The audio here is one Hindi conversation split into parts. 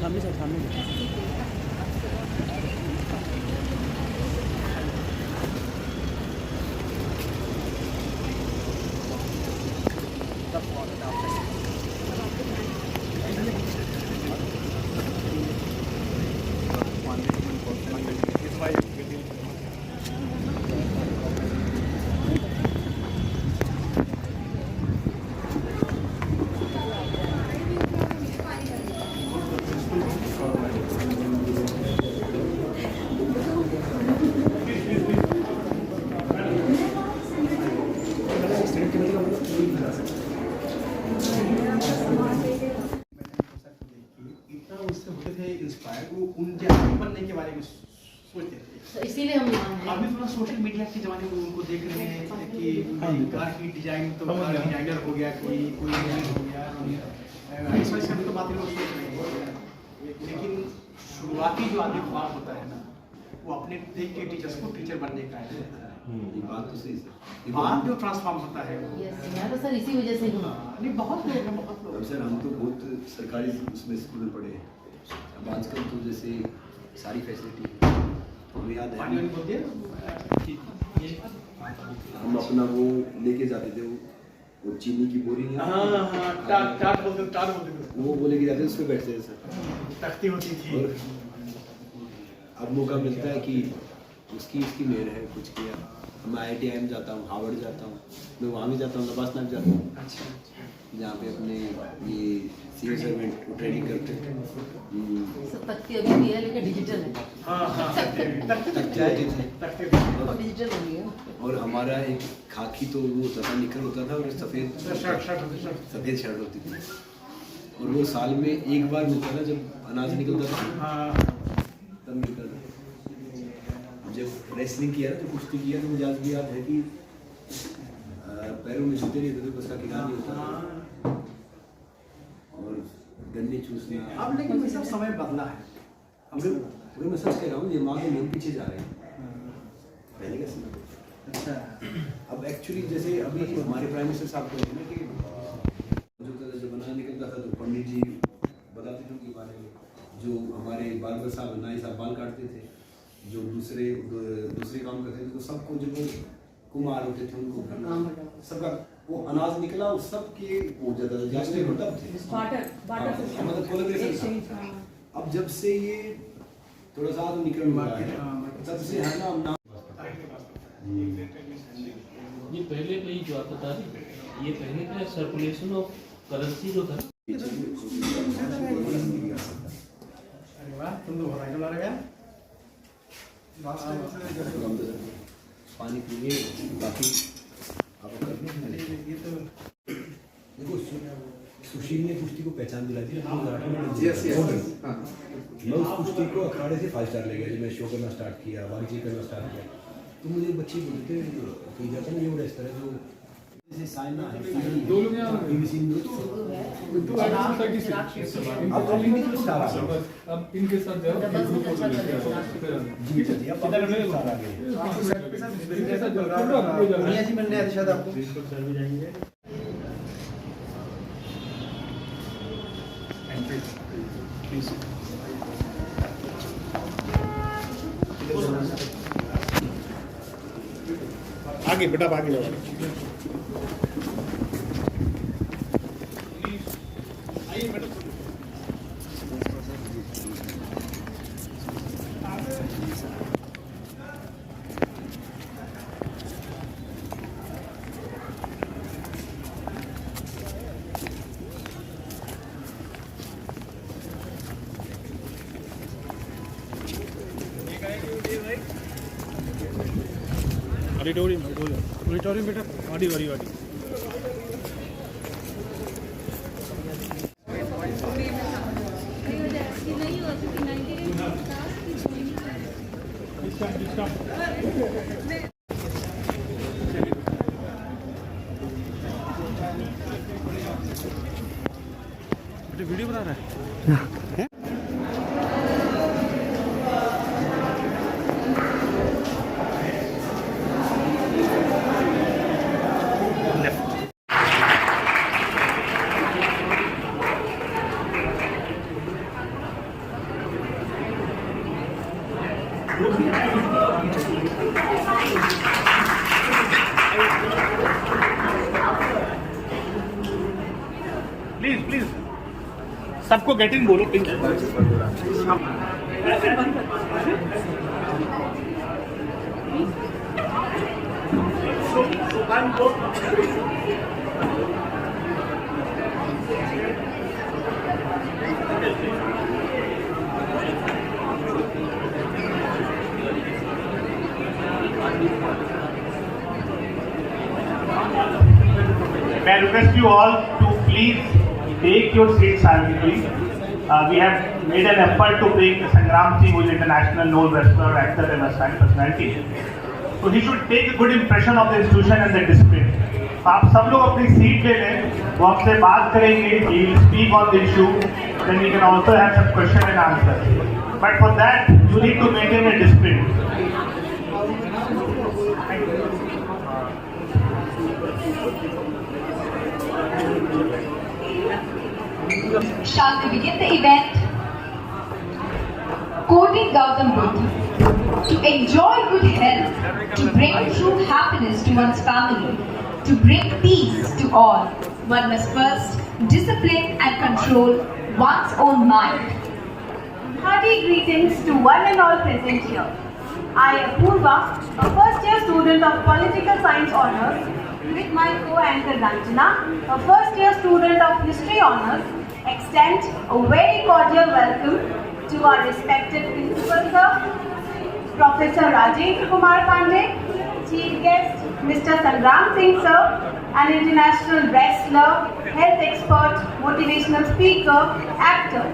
सामने से सामने बनने के बारे में सोचते थे, तो इसीलिए हम यहाँ हैं। अभी थोड़ा सोशल मीडिया के जमाने में उनको देख रहे हैं कि कार की डिजाइन तो कार डिजाइनर हो गया, कोई हो गया, ऐसा ऐसा तो बातें लोग सोच रहे हैं। लेकिन शुरुआती जो आदमी ख्वाब होता है ना, वो अपने देख के टीचर्स को टीचर बनने का है। ये बात तो सही है। बाद जो ट्रांसफॉर्म होता है मैं तो सर इसी वजह से हूँ। नहीं, बहुत लोग हैं, बहुत लोग। सर हम तो बहुत सरकारी उसमें स्कूल में पढ़े हैं। अब आजकल तो जैसे सारी फैसिलिटी हमें याद है, हम अपना वो लेके जाते थे, वो चीनी की बोरी वो लेके जाते थे, उस पर बैठते थे सर, तख्ती होती थी। और अब मौका मिलता है कि उसकी मेहर है, कुछ किया। मैं IIT में जाता हूँ, हार्वर्ड जाता हूँ, मैं वहाँ भी जाता हूँ, लबासनाग जाता हूँ, जहाँ पे अपने ये सिविल सर्वेंट को ट्रेनिंग करते हैं। तख्ती अभी भी है लेकिन डिजिटल है। डिजिटल हो गया। और हमारा एक खाकी तो वो होता था, निकर होता था, और सफ़ेद शर्ट होती थी, और वो साल में एक बार मिलता था, जब अनाज निकलता था तब मिलता था। जब रेसलिंग किया ना, तो कुश्ती किया, तो मुझे आज भी याद है कि पैरों में जूते नहीं होते थे, उसका किनारा नहीं होता था, और गन्ने चूसना। अब लेकिन ये सब समय बदला है। अगर मैं सच कह रहा हूँ, ये माँ के लोग पीछे जा रहे हैं पहले का समय। अच्छा, अब एक्चुअली जैसे अभी हमारे प्राइम मिनिस्टर साहब कहते हैं ना कि जब बनाना निकलता था तो पंडित जी बताते थे उनके बारे में, जो हमारे बार्बर साहब नाई साहब बाल काटते थे, जो दूसरे काम करते थे, तो सबको जब कुमार होते थे उनको सबका वो अनाज निकला, वो सबके हो जाता था, जैसे तब थे मतलब कोलैबोरेशन था। अब जब से ये थोड़ा सा तो निकल रहा है, तब से है ना ये पहले का ही जो आता था, ये पहले का सर्कुलेशन ऑफ करेंसी जो था। तुम तो बहुत आइटम ला रहे हैं। पानी पीए बाकी देखो, सुशील ने कुश्ती को पहचान दिला दी। मैं उस कुश्ती को अखाड़े से 5 स्टार ले गया, जब मैं शो करना स्टार्ट किया, वांची करना स्टार्ट किया, तो मुझे बच्चे बोलते कि जाता नहीं वो इस तरह जो जैसे साइना है, दो लोग यहाँ BBC में तो अब इनके साथ आगे बेटा, आगे लगा। ऑडिटोरियम बेटा, वाड़ी वाड़ी वाड़ी। वीडियो बना रहा है। प्लीज सबको गेट इन बोलो please. May I request you all to please take your seats silently. We have made an effort to bring Sangram Singh, who is international known wrestler, actor and a star personality. So he should take a good impression of the institution and the discipline. तो आप सब लोग अपनी सीट ले लें, वो आपसे बात करेंगे, he will speak on the issue, then we can also have some question and answer. But for that, you need to maintain a discipline. Shall we begin the event? Quoting Gautam Buddha, to enjoy good health, to bring true happiness to one's family, to bring peace to all, one must first discipline and control one's own mind. Hearty greetings to one and all present here. I, Apurva, a first-year student of Political Science Honours, with my co-anchor Ranjana, a first-year student of History Honours, extend a very cordial welcome to our respected Principal Sir, Professor Rajendra Kumar Pandey, Chief Guest Mr. Sangram Singh Sir, an international wrestler, health expert, motivational speaker, actor,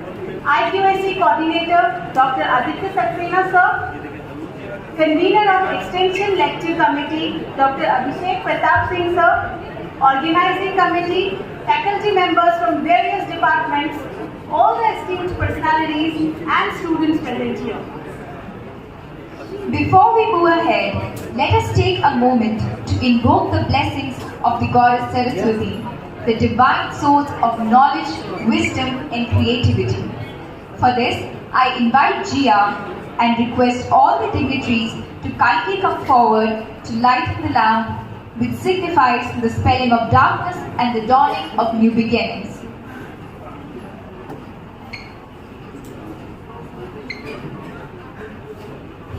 IQAC Coordinator Dr. Aditya Saxena Sir, Convener of Extension Lecture Committee Dr. Abhishek Pratap Singh Sir, Organizing Committee, faculty members from various departments, all the esteemed personalities and students present here. Before we move ahead, let us take a moment to invoke the blessings of the Goddess Saraswati, the divine source of knowledge, wisdom and creativity. For this, I invite Jia and request all the dignitaries to kindly come forward to light the lamp, which signifies the spelling of darkness and the dawning of new beginnings.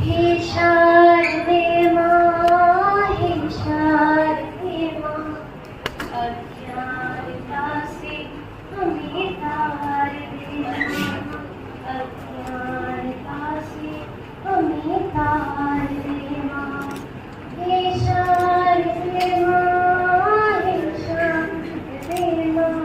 हे शारदे माँ, हे शारदे माँ, अज्ञानता से हमें तार दे माँ, अज्ञानता से हमें तार दे माँ। हे शारदे माँ, हे शारदे माँ,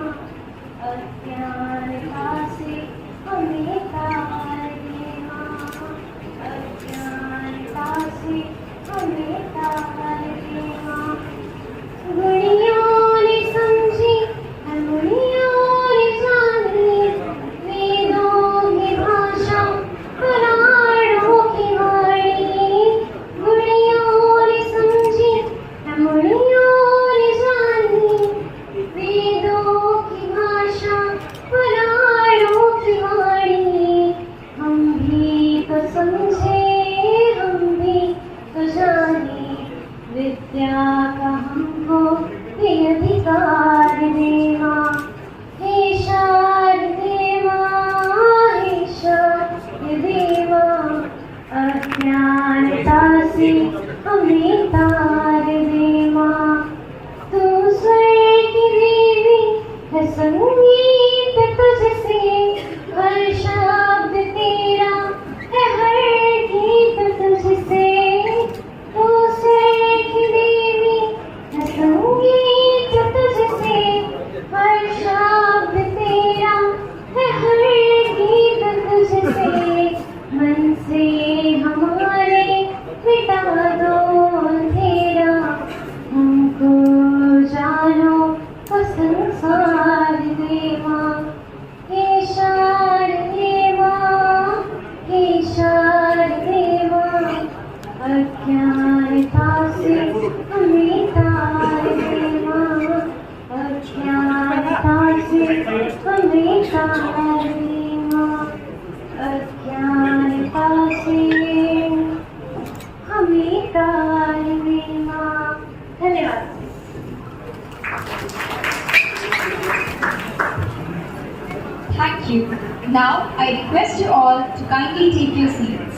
Now, I request you all to kindly take your seats.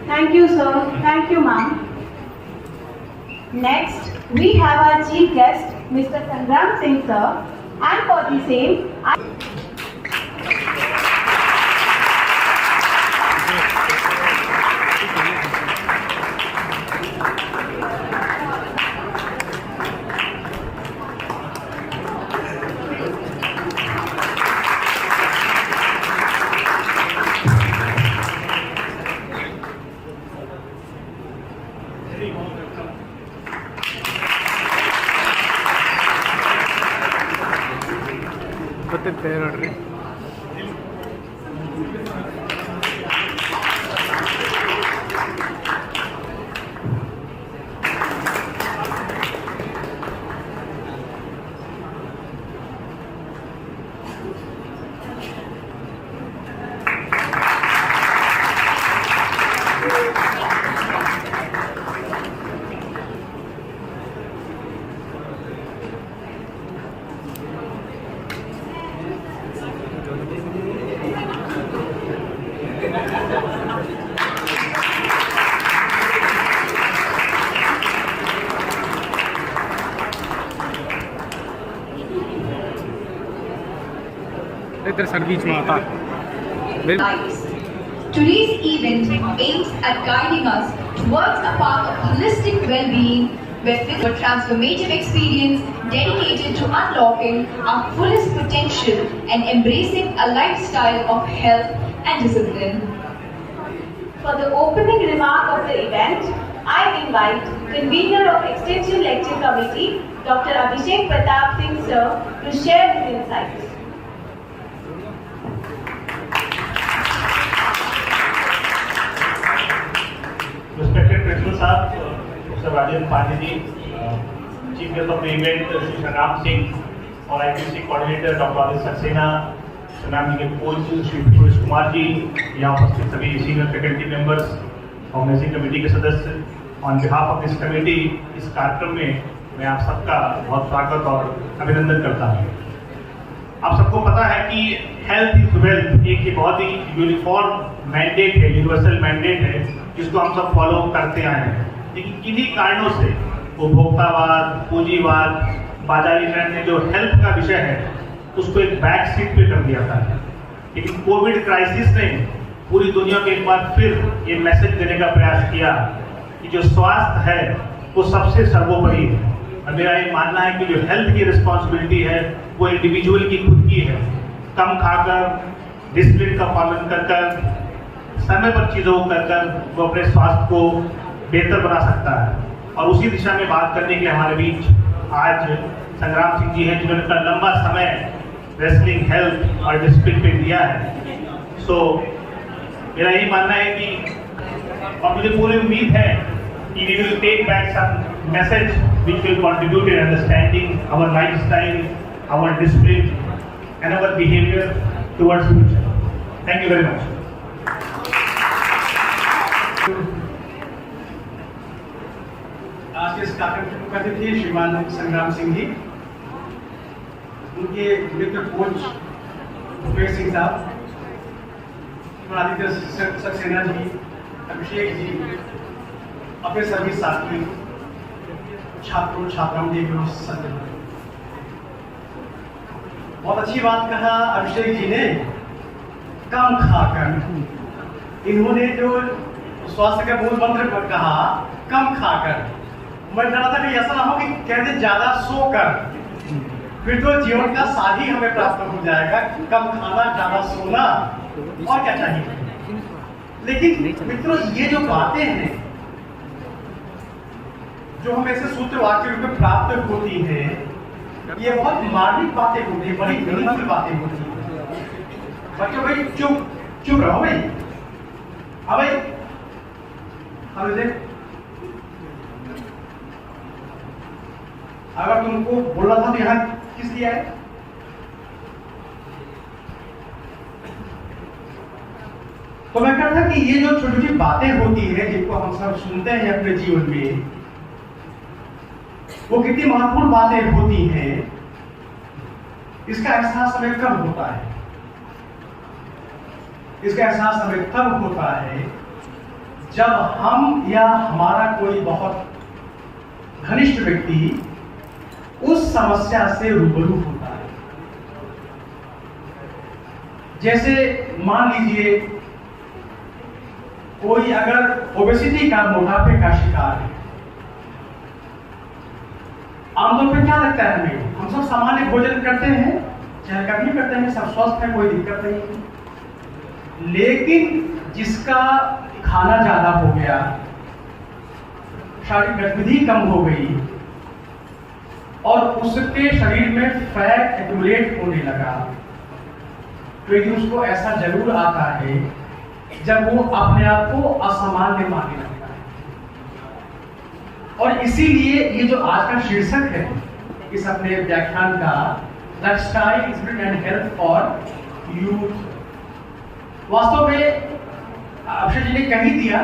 Thank you, sir. Thank you, ma'am. Next, we have our chief guest, Mr. Sangram Singh, sir. And for the same, Lives. Today's event aims at guiding us towards a path of holistic well-being where physical transformative experience dedicated to unlocking our fullest potential and embracing a lifestyle of health and discipline. for the opening remark of the event, I invite convener of Extension Lecture Committee, Dr. Abhishek Pratap Singh, sir, to share his insights. Respected Principal Sir, Mr. Rajan Pandey, Chief Guest of the event, Mr. Sangram Singh, और IPC Coordinator Dr. Adil Saxena, Sangram ji के कोच श्री सुरेश कुमार जी, यहाँ उपस्थित सभी senior faculty members, organising committee के सदस्य, on behalf of this committee इस कार्यक्रम में मैं आप सबका बहुत स्वागत और अभिनंदन करता हूँ। आप सबको पता है कि हेल्थ इज वेल्थ एक बहुत ही यूनिफॉर्म मैंडेट है, यूनिवर्सल मैंडेट है, जिसको हम सब फॉलो करते आए हैं। लेकिन किन्हीं कारणों से उपभोक्तावाद, पूंजीवाद, बाजारी ट्रेंड ने जो हेल्थ का विषय है उसको एक बैक सीट पे कर दिया था। लेकिन कोविड क्राइसिस ने पूरी दुनिया में एक बार फिर ये मैसेज देने का प्रयास किया कि जो स्वास्थ्य है वो सबसे सर्वोपरि है। और मेरा ये मानना है कि जो हेल्थ की रिस्पॉन्सिबिलिटी है वो इंडिविजुअल की खुद की है। कम खाकर, डिसिप्लिन का पालन कर कर, समय पर चीज़ों को कर कर वो अपने स्वास्थ्य को बेहतर बना सकता है। और उसी दिशा में बात करने के लिए हमारे बीच आज संग्राम सिंह जी हैं, जिन्होंने अपना लंबा समय रेसलिंग, हेल्थ और डिसिप्लिन पे दिया है। सो मेरा यही मानना है कि और मुझे पूरी उम्मीद है कि we will take back some message which will contribute in understanding our lifestyle, our discipline and our behavior towards future. Thank you very much. आज के इस कार्यक्रम के मुख्य अतिथि श्रीमान संग्राम सिंह जी, उनके मित्र कोच भूपेश सिंह साहब, आदित्य सक्सेना जी, अभिषेक जी, अपने सभी साथी, छात्रों छात्राओं के बहुत अच्छी बात कहा अभिषेक जी ने, कम खाकर। इन्होंने जो स्वास्थ्य का मूल मंत्र कहा, कम खाकर, मैं डरा था कि ऐसा ना हो कि कहते ज्यादा सोकर, फिर तो जीवन का सार ही हमें प्राप्त हो जाएगा। कम खाना, ज्यादा सोना, और क्या चाहिए। लेकिन मित्रों, ये जो बातें हैं जो हमें ऐसे सूत्र वाक्य रूप में प्राप्त होती है, ये बहुत मार्मिक बातें होती है, बड़ी मीनिंगफुल बातें होती है। बच्चों भाई चुप रहो भाई। हाँ भाई, अगर तुमको बोला था तो यहाँ किस लिए आए? तो मैं कहता था कि ये जो छोटी छोटी बातें होती है जिनको हम सब सुनते हैं अपने जीवन में, वो कितनी महत्वपूर्ण बातें होती हैं, इसका एहसास हमें कब होता है? इसका एहसास हमें तब होता है जब हम या हमारा कोई बहुत घनिष्ठ व्यक्ति उस समस्या से रूबरू होता है। जैसे मान लीजिए कोई अगर ओबेसिटी का, मोटापे का शिकार है, आमतौर पर क्या लगता है हमें? हम सब सामान्य भोजन करते हैं, चाहे कभी करते हैं, सब स्वस्थ है, कोई दिक्कत नहीं है। लेकिन जिसका खाना ज्यादा हो गया, शारीरिक गतिविधि कम हो गई और उसके शरीर में फैट एक्यूमुलेट होने लगा, तो एक दिन उसको ऐसा जरूर आता है जब वो अपने आप को असामान्य मानने लगता है। और इसीलिए ये जो आज का शीर्षक है इस अपने व्याख्यान का, lifestyle and health for youth, वास्तव में अक्षय जी ने कह ही दिया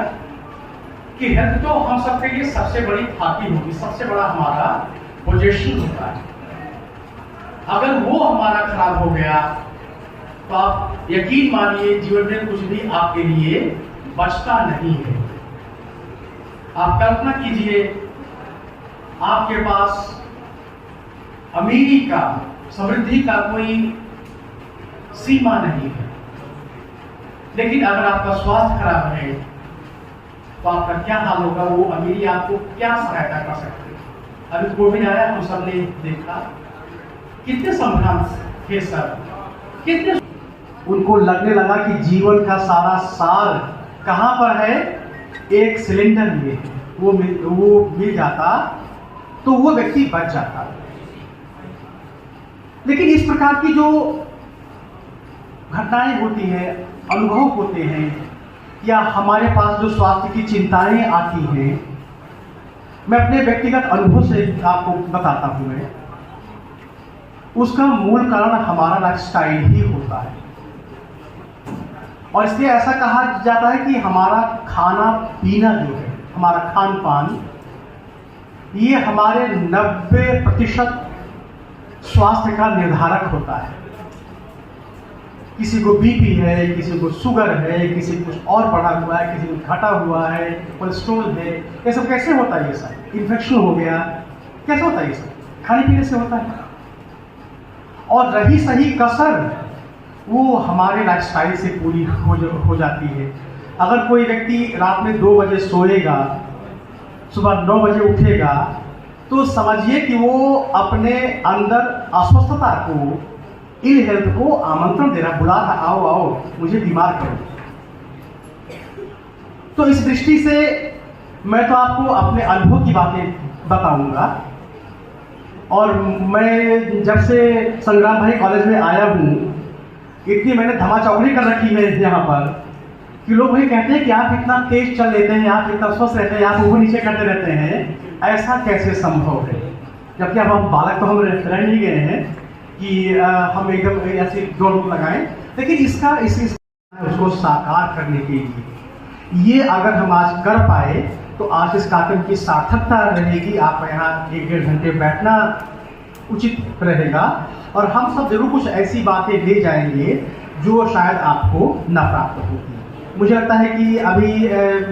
कि हेल्थ तो हम सबके लिए सबसे बड़ी थापी होगी, सबसे बड़ा हमारा पोजेशन होता है। अगर वो हमारा खराब हो गया तो आप यकीन मानिए जीवन में कुछ भी आपके लिए बचता नहीं है। आप कल्पना कीजिए, आपके पास अमीरी का, समृद्धि का कोई सीमा नहीं है, लेकिन अगर आपका स्वास्थ्य खराब है तो आपका क्या हाल होगा? वो अमीरी आपको क्या सहायता कर सकती है? अभी कोविड आया, हम सबने देखा कितने संभ्रम थे सब, कितने उनको लगने लगा कि जीवन का सारा सार कहां पर है? एक सिलेंडर में वो मिल जाता तो वो व्यक्ति बच जाता। लेकिन इस प्रकार की जो घटनाएं होती हैं, अनुभव होते हैं, या हमारे पास जो स्वास्थ्य की चिंताएं आती हैं, मैं अपने व्यक्तिगत अनुभव से आपको बताता हूं। मैं उसका मूल कारण हमारा लाइफस्टाइल ही होता है। और इसलिए ऐसा कहा जाता है कि हमारा खाना पीना जो है, हमारा खान पान, ये हमारे 90% स्वास्थ्य का निर्धारक होता है। किसी को बीपी है, किसी को शुगर है, किसी को कुछ और बढ़ा हुआ है, किसी को घटा हुआ है, कोलेस्ट्रॉल है, ये सब कैसे होता है? ये सब इन्फेक्शन हो गया, कैसे होता है? ये सब खाने पीने से होता है। और रही सही कसर वो हमारे लाइफस्टाइल से पूरी हो जाती है। अगर कोई व्यक्ति रात में 2 बजे सोएगा, सुबह 9 बजे उठेगा, तो समझिए कि वो अपने अंदर अस्वस्थता को, इल हेल्थ को आमंत्रण दे रहा, बुला रहा, आओ आओ मुझे बीमार करो। तो इस दृष्टि से मैं तो आपको अपने अनुभव की बातें बताऊंगा। और मैं जब से संग्राम भाई कॉलेज में आया हूँ, इतनी मैंने धमाचौकड़ी कर रखी है यहाँ पर कि लोग वही कहते हैं कि आप इतना तेज चल लेते हैं, आप इतना स्वस्थ रहते हैं, आप ऊपर नीचे करते रहते हैं, ऐसा कैसे संभव है? जबकि अब हम बालक तो हम रह नहीं गए हैं कि हम एकदम ऐसे दौड़ लगाएं। लेकिन इसका उसको साकार करने के लिए ये अगर हम आज कर पाए तो आज इस कार्यक्रम की सार्थकता रहेगी। आप यहाँ 1-1.5 घंटे बैठना उचित रहेगा और हम सब जरूर कुछ ऐसी बातें ले जाएंगे जो शायद आपको न प्राप्त होगी। मुझे लगता है कि अभी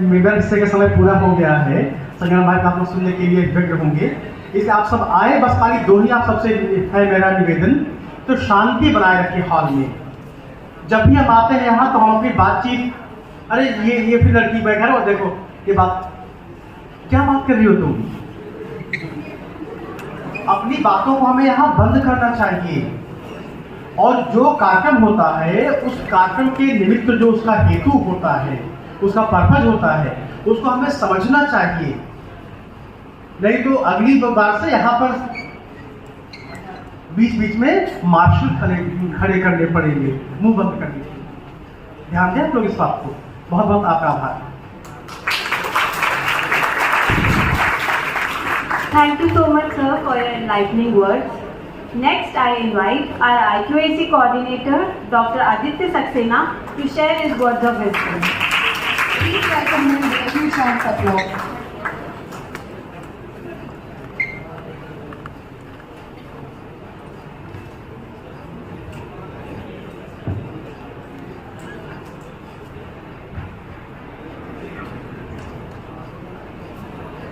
मेरा हिस्से का समय पूरा हो गया है। संग्राम भाई का आप सुनने के लिए व्यग्र होंगे, इसलिए आप सब आए। बस खाली 2 ही आप सबसे है मेरा निवेदन, तो शांति बनाए रखिए हॉल में। जब भी हम आते हैं यहाँ तो हम अपनी बातचीत, अरे ये फिर लड़की बैठा रहो, देखो ये बात क्या बात कर रही हो तुम, अपनी बातों को हमें यहाँ बंद करना चाहिए। और जो कार्यक्रम होता है उस कार्यक्रम के निमित्त जो उसका हेतु होता है, उसका पर्पज होता है, उसको हमें समझना चाहिए। नहीं तो अगली बार से यहाँ पर बीच बीच में मार्शल खड़े करने पड़ेंगे, मुंह बंद करने के। ध्यान दें आप लोग इस बात को। बहुत बहुत आपका आभार। Thank you so much, sir, for your enlightening words. Next, I invite our IQAC coordinator, Dr. Aditya Saxena, to share his words of wisdom. Please welcome him with a huge round of applause.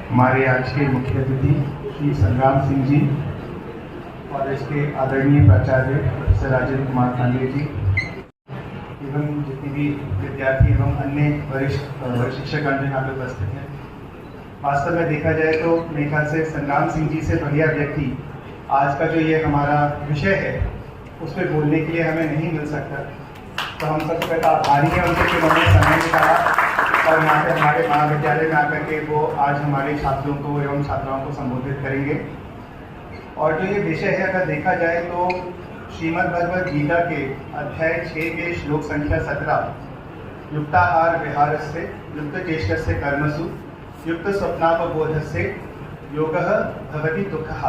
हमारे आज के मुख्य अतिथि श्री संग्राम सिंह जी और इसके आदरणीय प्राचार्य प्रोफेसर राजेंद्र कुमार पांडे जी एवं जितने भी विद्यार्थी एवं अन्य वरिष्ठ शिक्षकगण जो यहाँ पे उपस्थित हैं। वास्तव में देखा जाए तो मेरे ख्याल से संग्राम सिंह जी से बढ़िया व्यक्ति आज का जो ये हमारा विषय है उस पर बोलने के लिए हमें नहीं मिल सकता। तो हम सबसे पहले आभारी हैं उनसे कि उन्होंने समय निकाला और यहाँ पे हमारे महाविद्यालय में आकर के वो आज हमारे छात्रों को एवं छात्राओं को संबोधित करेंगे। और जो ये विषय है अगर देखा जाए तो श्रीमद् भगवद गीता के अध्याय 6 के श्लोक संख्या 17 युक्ताहार विहारस्य युक्त चेष्टस्य कर्मसु युक्त स्वप्नावबोधस्य योगः भवति दुःखः,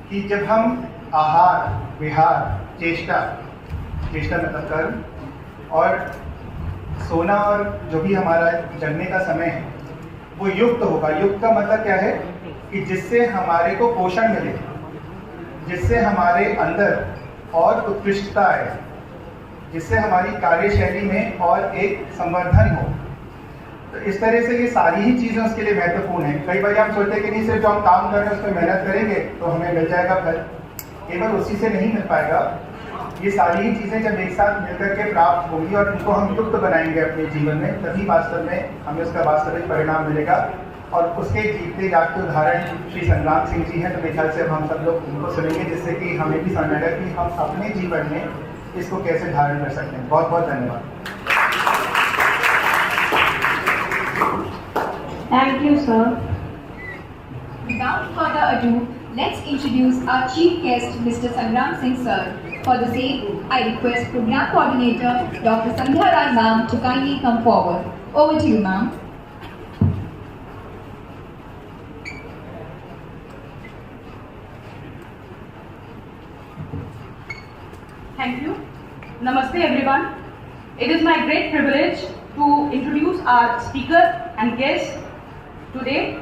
कि जब हम आहार विहार चेष्टा मतलब कर्म और सोना और जो भी हमारा जगने का समय है वो युक्त होगा। युक्त का मतलब क्या है कि जिससे हमारे को पोषण मिले, जिससे हमारे अंदर और उत्कृष्टता आए, जिससे हमारी कार्यशैली में और एक संवर्धन हो। तो इस तरह से ये सारी ही चीज़ें उसके लिए महत्वपूर्ण है। कई बार हम सोचते हैं कि नहीं सिर्फ जो हम काम कर रहे हैं उस पर मेहनत करेंगे तो हमें मिल जाएगा फल, केवल उसी से नहीं मिल पाएगा। ये सारी ही चीज़ें जब एक साथ मिलकर के प्राप्त होंगी और इनको हम युक्त बनाएंगे अपने जीवन में, तभी वास्तव में हमें उसका वास्तविक परिणाम मिलेगा। और उसके जीते जागते उदाहरण श्री संग्राम सिंह जी हैं। तो मेरे ख्याल से अब हम सब लोग उनको सुनेंगे, जिससे कि हमें भी समझ आएगा कि हम अपने जीवन में इसको कैसे धारण कर सकते हैं। बहुत बहुत धन्यवाद। Thank you, sir. Without further ado, let's introduce our chief guest, Mr. Sangram Singh sir. For the same, I request Program Coordinator Dr. Sandhya Rai ma'am to kindly come forward. Over to you, ma'am. Thank you. Namaste, everyone. It is my great privilege to introduce our speaker and guest today.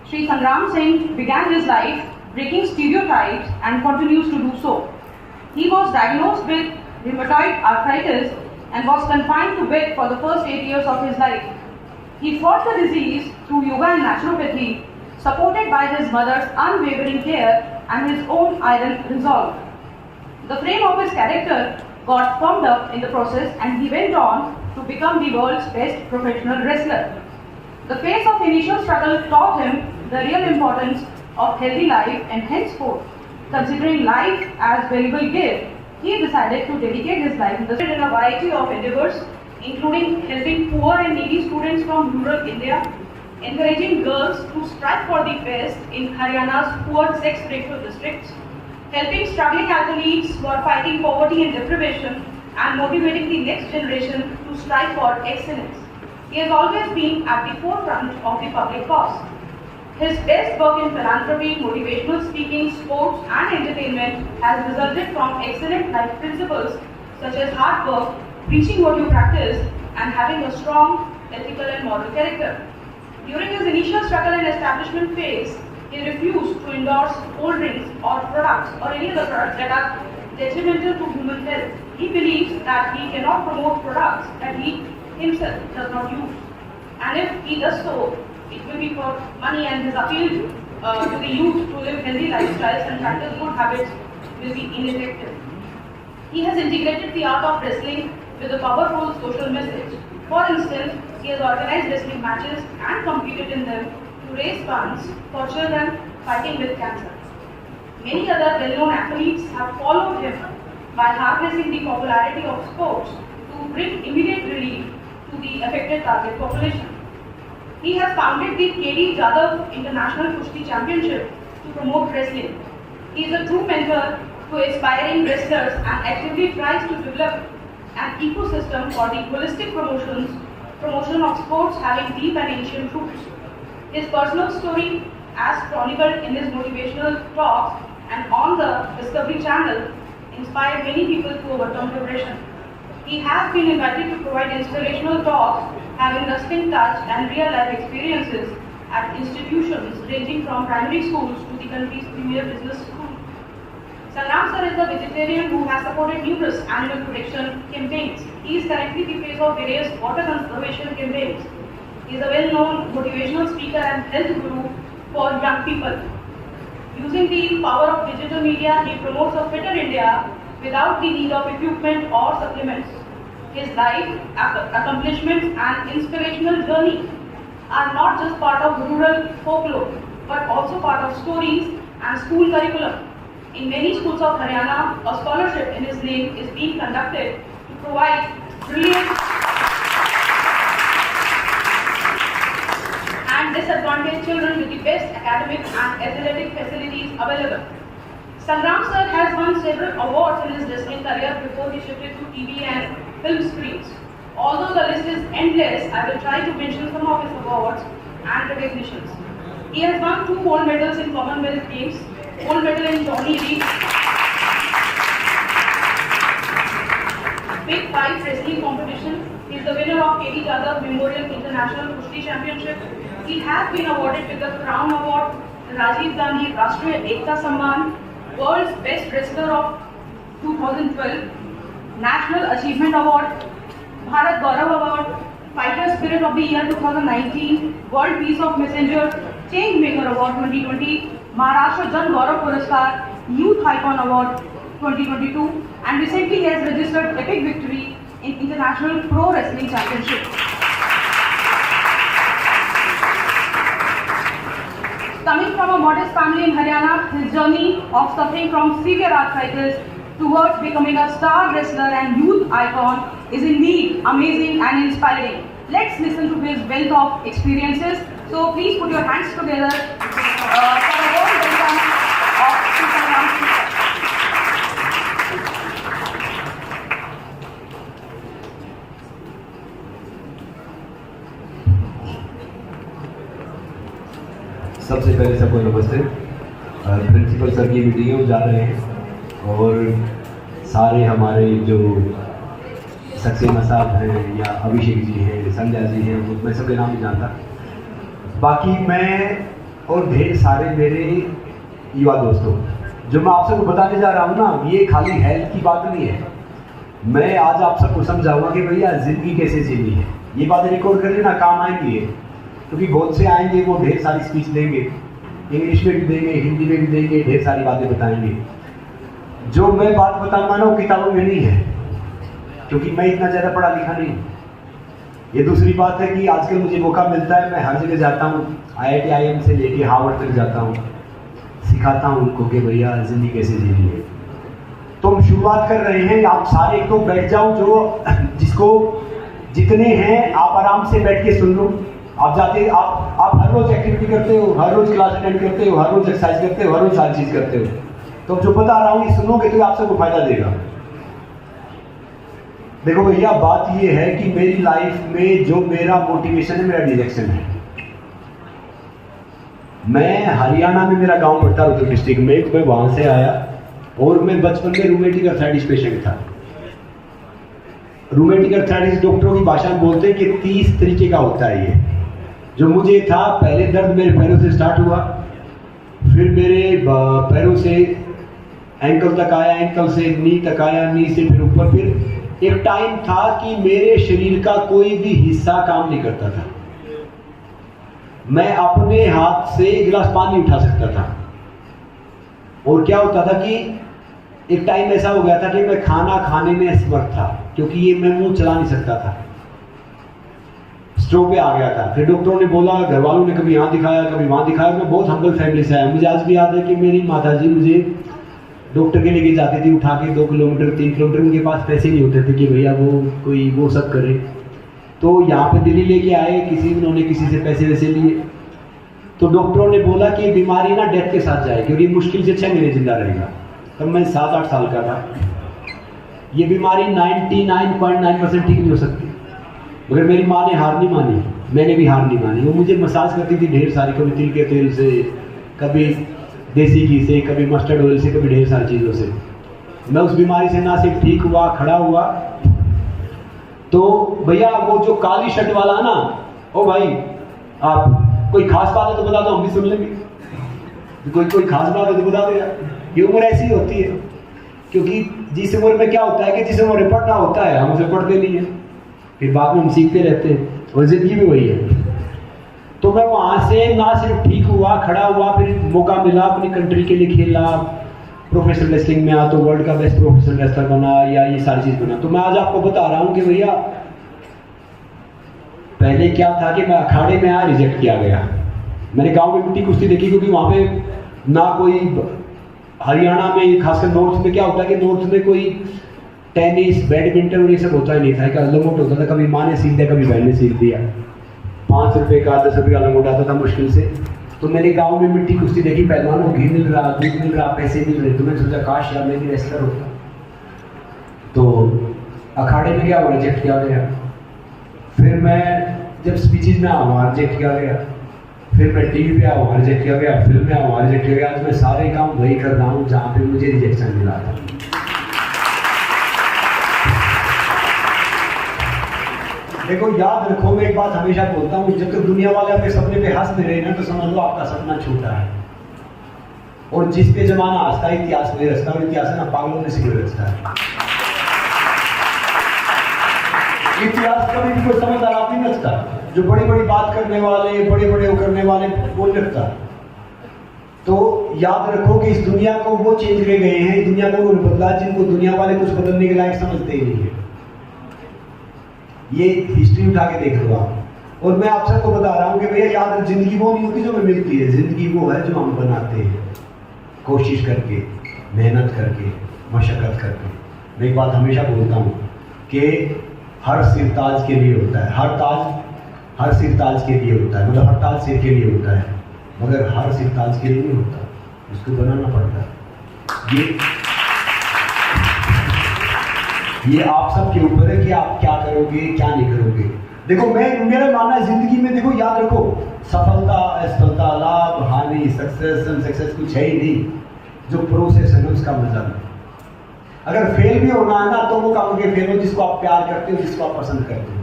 Shri Sangram Singh began his life breaking stereotypes and continues to do so. He was diagnosed with rheumatoid arthritis and was confined to bed for the first 8 years of his life. He fought the disease through yoga and naturopathy, supported by his mother's unwavering care and his own iron resolve. The frame of his character got firmed up in the process and he went on to become the world's best professional wrestler. The phase of initial struggle taught him the real importance of healthy life, and henceforth, considering life as valuable gift, he decided to dedicate his life in a variety of endeavors, including helping poor and needy students from rural India, encouraging girls to strive for the best in Haryana's poor sex-ratio districts, helping struggling athletes who are fighting poverty and deprivation, and motivating the next generation to strive for excellence. He has always been at the forefront of the public cause. His best work in philanthropy, motivational speaking, sports and entertainment has resulted from excellent life principles such as hard work, preaching what you practice, and having a strong ethical and moral character. During his initial struggle and establishment phase, he refused to endorse cold drinks or products or any other products that are detrimental to human health. He believes that he cannot promote products that he himself does not use. And if he does so, it will be for money, and his appeal to the youth to live healthy lifestyles and practice good habits will be ineffective. He has integrated the art of wrestling with a powerful social message. For instance, he has organized wrestling matches and competed in them to raise funds for children fighting with cancer. Many other well-known athletes have followed him by harnessing the popularity of sports to bring immediate relief to the affected target population. He has founded the K.D. Jadhav International Kushti Championship to promote wrestling. He is a true mentor to aspiring wrestlers and actively tries to develop an ecosystem for the holistic promotion of sports having deep and ancient roots. His personal story, as chronicled in his motivational talks, and on the Discovery Channel inspired many people to overcome depression. He has been invited to provide inspirational talks having lasting touch and real-life experiences at institutions ranging from primary schools to the country's premier business school. Sangram sir is a vegetarian who has supported numerous animal protection campaigns. He is currently the face of various water conservation campaigns. He is a well-known motivational speaker and health guru for young people. Using the power of digital media, he promotes a fitter India without the need of equipment or supplements. His life, accomplishments and inspirational journey are not just part of rural folklore, but also part of stories and school curriculum. In many schools of Haryana, a scholarship in his name is being conducted to provide brilliant and disadvantaged children with the best academic and athletic facilities available. Sangram sir has won several awards in his wrestling career before he shifted to TV and film screens. Although the list is endless, I will try to mention some of his awards and recognitions. He has won 2 gold medals in Commonwealth Games, gold medal in Johnny Reed, Big 5 wrestling competition. He is the winner of K.D. Jadhav Memorial International Kushti Championship. He has been awarded with the Crown Award, the Rajiv Gandhi Rashtriya Ekta Samman, World's Best Wrestler of 2012, National Achievement Award, Bharat Gaurav Award, Fighter Spirit of the Year 2019, World Peace of Messenger, Change Maker Award 2020, Maharashtra Jan Gaurav Puraskar, Youth Icon Award 2022, and recently he has registered epic victory in International Pro Wrestling Championship. Coming from a modest family in Haryana, his journey of suffering from severe arthritis towards becoming a star wrestler and youth icon is indeed amazing and inspiring. Let's listen to his wealth of experiences. So please put your hands together for a warm welcome of Sangram sir. सबसे पहले सबको नमस्ते। प्रिंसिपल सर की मीटिंग जा रहे हैं और सारे हमारे जो सक्सेना साहब हैं या अभिषेक जी हैं, संध्या जी हैं, मैं सबके नाम नहीं जानता। बाकी मैं और ढेर सारे मेरे युवा दोस्तों, जो मैं आप सबको बताने जा रहा हूँ ना, ये खाली हेल्थ की बात नहीं है। मैं आज आप सबको समझाऊंगा कि भैया ज़िंदगी कैसे जीनी है। ये बातें रिकॉर्ड कर लेना, काम आएंगी, क्योंकि बहुत से आएंगे वो ढेर सारी स्पीच देंगे, इंग्लिश में भी देंगे, हिंदी में भी देंगे, ढेर सारी बातें बताएंगे। जो मैं बात बताऊंगा ना वो किताबों में नहीं है, क्योंकि मैं इतना ज़्यादा पढ़ा लिखा नहीं हूँ। ये दूसरी बात है कि आजकल मुझे मौका मिलता है, मैं हर जगह जाता हूँ, IIT IIM से लेके हार्वर्ड तक जाता हूँ, सिखाता हूँ उनको कि भैया ज़िंदगी कैसे जीनी है। तो हम शुरुआत कर रहे हैं, आप सारे तो बैठ जाओ, जो जिसको जितने हैं आप आराम से बैठ के सुन लो। आप जाते आप हर रोज एक्टिविटी करते हो, हर रोज क्लास अटेंड करते हो, हर रोज एक्सरसाइज करते हो, हर रोज सारी चीज करते हो, तो जो बता रहा हूँ ये सुनोगे तो आप सबको फायदा देगा। देखो भैया, बात ये है कि मेरी लाइफ में जो मेरा मोटिवेशन है, मेरा डायरेक्शन है। मैं हरियाणा में, मेरा गांव पड़ता है उत्तर डिस्ट्रिक्ट में, तो मैं वहां से आया और मैं बचपन में रूमेटिक अर्थराइटिस पेशेंट था। रूमेटिक अर्थराइटिस डॉक्टरों की भाषा में बोलते हैं कि 30 तरीके का होता है। ये जो मुझे था, पहले दर्द मेरे पैरों से स्टार्ट हुआ, फिर मेरे पैरों से एंकल तक आया, एंकल से नी तक आया, नी से फिर ऊपर। फिर एक टाइम था कि मेरे शरीर का कोई भी हिस्सा काम नहीं करता था। मैं अपने हाथ से एक गिलास पानी उठा सकता था, और क्या होता था कि एक टाइम ऐसा हो गया था कि मैं खाना खाने में असमर्थ था, क्योंकि ये मैं मुंह चला नहीं सकता था, स्ट्रोक पे आ गया था। फिर डॉक्टरों ने बोला, घर वालों ने कभी यहाँ दिखाया, कभी वहाँ दिखाया। मैं बहुत हम्बल फैमिली से आया। मुझे आज भी याद है कि मेरी माताजी मुझे डॉक्टर के लेके जाती थी उठा के 2 किलोमीटर 3 किलोमीटर। उनके पास पैसे नहीं होते थे कि भैया वो सब करे, तो यहाँ पे दिल्ली लेके आए, उन्होंने किसी से पैसे वैसे लिए। तो डॉक्टरों ने बोला कि बीमारी ना डेथ के साथ जाएगी और ये मुश्किल से 6 महीने जिंदा रहेगा। तब मैं 7-8 साल का था। ये बीमारी 99.9% ठीक नहीं हो सकती, मगर मेरी माँ ने हार नहीं मानी, मैंने भी हार नहीं मानी। वो मुझे मसाज करती थी ढेर सारी, कभी तिल के तेल से, कभी देसी घी से, कभी मस्टर्ड ऑयल से, कभी ढेर सारी चीज़ों से। मैं उस बीमारी से ना सिर्फ ठीक हुआ, खड़ा हुआ। तो भैया वो जो काली शर्ट वाला है ना, ओ भाई आप कोई खास बात है तो बता दो, हम भी सुन लेंगे। कोई खास बात है तो बता दो यार। ये उम्र ऐसी होती है, क्योंकि जिस उम्र में क्या होता है कि जिस उम्र में पढ़ना होता है हम उसे पढ़ते नहीं है, फिर बाद में हम सीखते रहते हैं, और जिंदगी भी वही है। तो मैं वहाँ से ना सिर्फ ठीक हुआ, खड़ा हुआ, फिर मौका मिला अपनी कंट्री के लिए खेला, प्रोफेशनल रेसलिंग में आ तो वर्ल्ड का बेस्ट प्रोफेशनल रेसलर बना, या ये सारी चीज़ बना। तो मैं आज आपको बता रहा हूँ कि भैया पहले क्या था कि मैं अखाड़े में आया, रिजेक्ट किया गया। मैंने गांव में मिट्टी कुश्ती देखी, क्योंकि वहाँ पे ना कोई, हरियाणा में खासकर नॉर्थ में क्या होता है कि नॉर्थ में कोई टेनिस, बैडमिंटन और ये सब होता ही नहीं था। एक लंगोट होता था, कभी माँ ने सीख दिया, कभी बहन ने सीख दिया। 5 रुपये का 10 रुपये का लंगोट आता था मुश्किल से। तो मेरे गांव में मिट्टी कुश्ती देखी, पहलवानों घी मिल रहा, दूध मिल रहा, पैसे मिल रहे। तो मैंने सोचा काश यार मैं भी रेसलर होता। तो अखाड़े में गया, वो रिजेक्ट किया गया। फिर मैं जब स्पीचेज में आया, वहाँ रिजेक्ट किया गया। फिर मैं टीवी पे आया, वहाँ रिजेक्ट किया गया। फिल्म में आया, वहाँ रिजेक्ट किया गया। आज मैं सारे काम वही कर रहा हूँ जहाँ पे मुझे रिजेक्शन मिला था। देखो याद रखो, मैं एक बात हमेशा बोलता हूँ, जब तक दुनिया वाले आपके सपने पे हंस नहीं रहे ना, तो समझ लो आपका सपना छूटा है। और जिस पे जमाना हंसता है, इतिहास नहीं रचता, और इतिहास है ना पागलों में से रचता है। इतिहास कभी भी कोई समझदार आदमी नहीं रचता। जो बड़ी बड़ी बात करने वाले, बड़े बड़े वो करने वाले, वो नहीं रखता। तो याद रखो कि इस दुनिया को वो चेंज कर गए हैं, दुनिया को वो बदला जिनको दुनिया वाले कुछ बदलने के लायक समझते ही नहीं है। ये हिस्ट्री उठा के देख लो आप। और मैं आप सबको बता रहा हूँ कि भैया याद, जिंदगी वो नहीं होती जो हमें मिलती है, जिंदगी वो है जो हम बनाते हैं, कोशिश करके, मेहनत करके, मशक्कत करके। मैं एक बात हमेशा बोलता हूँ कि हर सिर ताज के लिए होता है, हर सिर ताज के लिए होता है, मतलब हर ताज सिर के लिए होता है, मगर हर सिर ताज के लिए नहीं होता, उसको बनाना पड़ता है। ये आप सबके ऊपर है कि आप क्या करोगे, क्या नहीं करोगे। देखो मेरा मानना है जिंदगी में, देखो याद रखो, सफलता, असफलता, लाभ, हानि, सक्सेस कुछ है ही नहीं। जो प्रोसेस है ना उसका मजा नहीं। अगर फेल भी होना है ना, तो वो काम के फेल हो जिसको आप प्यार करते हो, जिसको आप पसंद करते हो।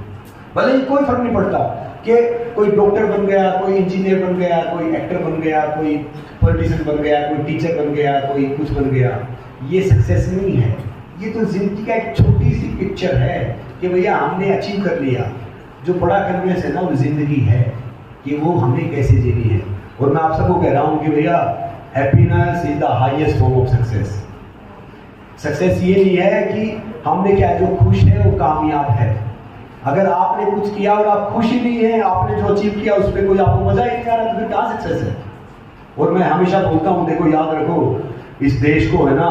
भले ही कोई फर्क नहीं पड़ता कि कोई डॉक्टर बन गया, कोई इंजीनियर बन गया, कोई एक्टर बन गया, कोई पॉलिटिशियन बन गया, कोई टीचर बन गया, कोई कुछ बन गया। ये सक्सेस नहीं है। ये तो जिंदगी का एक छोटी सी पिक्चर है कि भैया हमने अचीव कर लिया। जो बड़ा कन्वेंस है ना वो जिंदगी है कि वो हमें कैसे जीनी है। और मैं आप सबको कह रहा हूँ कि भैया happiness is the highest form of success. Success ये नहीं है कि हमने क्या, जो खुश है वो कामयाब है। अगर आपने कुछ किया और आप खुश ही नहीं है, आपने जो अचीव किया उस पर कोई आपको मजा ही नहीं आ रहा, तो फिर कहाँ सक्सेस है। और मैं हमेशा बोलता हूँ, देखो याद रखो, इस देश को है ना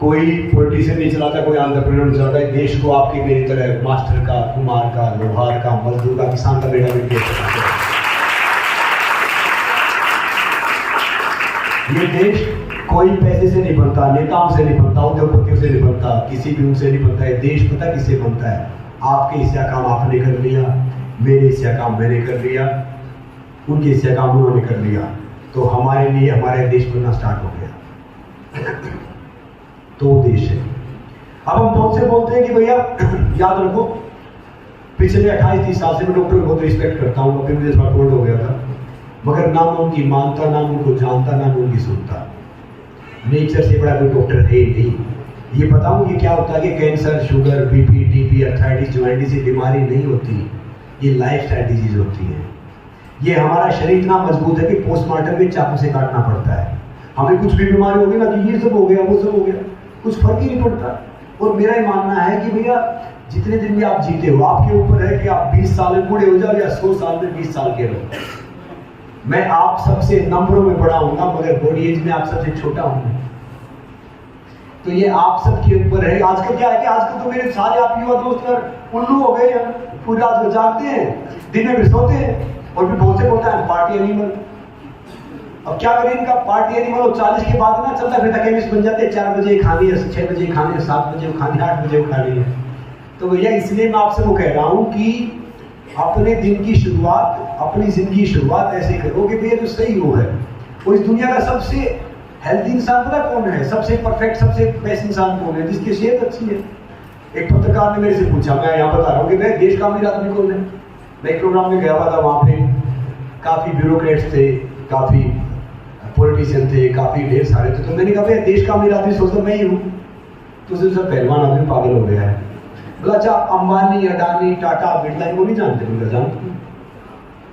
कोई पॉलिटिशियन नहीं चलाता, कोई एंटरप्रेन्योर नहीं चलाता। देश को आपकी मेरी तरह मास्टर का, कुमार का, लोहार का, मजदूर का, किसान का बेटा बेटी चलाता है। ये देश कोई पैसे से नहीं बनता, नेताओं से नहीं बनता, उद्योगपतियों से नहीं बनता, किसी भी उनसे नहीं बनता। है देश पता किससे बनता है? आपके हिस्सा काम आपने कर लिया, मेरे हिस्सा काम मैंने कर लिया, उनके हिस्सा काम उन्होंने कर लिया, तो हमारे लिए हमारे देश बनना स्टार्ट हो गया। तो देश है। अब हम बहुत से बोलते हैं कि भैया याद रखो, पिछले 28-30 साल से मैं डॉक्टर को बहुत रिस्पेक्ट करता हूँ। अभी मुझे थोड़ा कोल्ड हो गया था, मगर ना मैं उनकी मानता, ना उनको जानता, ना मैं उनकी सुनता। नेचर से बड़ा कोई डॉक्टर है ही नहीं। ये बताऊँ कि क्या होता है कि cancer, sugar, BP, TB, arthritis, ज्वाइंटिस ये बीमारी नहीं होती, ये लाइफ स्टाइल डिजीज होती है। ये हमारा शरीर इतना मजबूत है कि पोस्टमार्टम में चाकू से काटना पड़ता है। हमें कुछ भी बीमारी होगी ना कि ये सब हो गया, वो सब हो गया, कुछ फर्क ही नहीं पड़ता। और मेरा ही मानना है कि भैया जितने दिन भी आप जीते हो, आपके ऊपर है कि आप 20 साल में बूढ़े हो जाओ या 100 साल में 20 साल के रहो। मैं आप सबसे नंबरों में बड़ा हूँगा, मगर बॉडी एज में आप सबसे छोटा हूँ। तो ये आप सबके ऊपर है। आजकल क्या है कि आजकल तो मेरे सारे आप युवा दोस्त यार उल्लू हो गए हैं, पूरी रात को जागते हैं, दिन में भी सोते हैं, और फिर बहुत से बोलते हैं पार्टी एनिमल। अब क्या करें इनका पार्टी एनिमल, और 40 के बाद ना चलता फिरता केमिस्ट बन जाते हैं। 4 बजे खानी है, 6 बजे खानी है, 7 बजे खानी है, 8 बजे खानी है। तो भैया इसलिए मैं आपसे वो कह रहा हूँ कि अपने दिन की शुरुआत, अपनी जिंदगी की शुरुआत ऐसे करो कि भैया जो सही हो है। और इस दुनिया का सबसे हेल्दी इंसान पता कौन है? सबसे परफेक्ट, सबसे बेस्ट इंसान कौन है? जिसकी सेहत अच्छी है। एक पत्रकार ने मेरे से पूछा, मैं यहाँ बता रहा हूँ कि मैं देश का अमीर आदमी कौन है। मैं एक प्रोग्राम में गया हुआ था, वहाँ पे काफी ब्यूरोक्रेट्स थे, काफी पॉलिटिशियन थे, काफी ढेर सारे थे। तो मैंने कहा भाई देश का अमीर आदमी सोचता मैं ही हूँ। तो उससे सब पहलवान आदमी पागल हो गया है। बोला अच्छा अंबानी, अडानी, टाटा, बिरला इनको नहीं जानते? बोला जानते।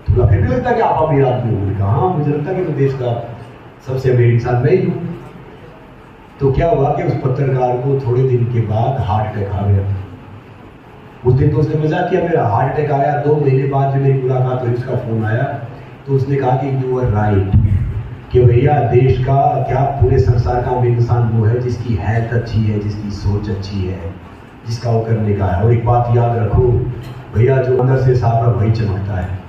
तो फिर भी लगता है कि आप अमीर आदमी हो? कहा हाँ, मुझे लगता है कि मैं देश का सबसे अमीर इंसान मैं ही हूँ। तो क्या हुआ कि उस पत्रकार को थोड़े दिन के बाद हार्ट अटैक आ गया। उस दिन तो उसने मजाक किया, मेरा हार्ट अटैक आया। 2 महीने बाद जो मेरी मुलाकात हुई उसका फोन आया, तो उसने कहा कि यू आर राइट, कि भैया देश का क्या पूरे संसार का अमीर इंसान वो है जिसकी हेल्थ अच्छी है, जिसकी सोच अच्छी है, जिसका वो करने का है। और एक बात याद रखो भैया, जो अंदर से साफ है वही चमकता है।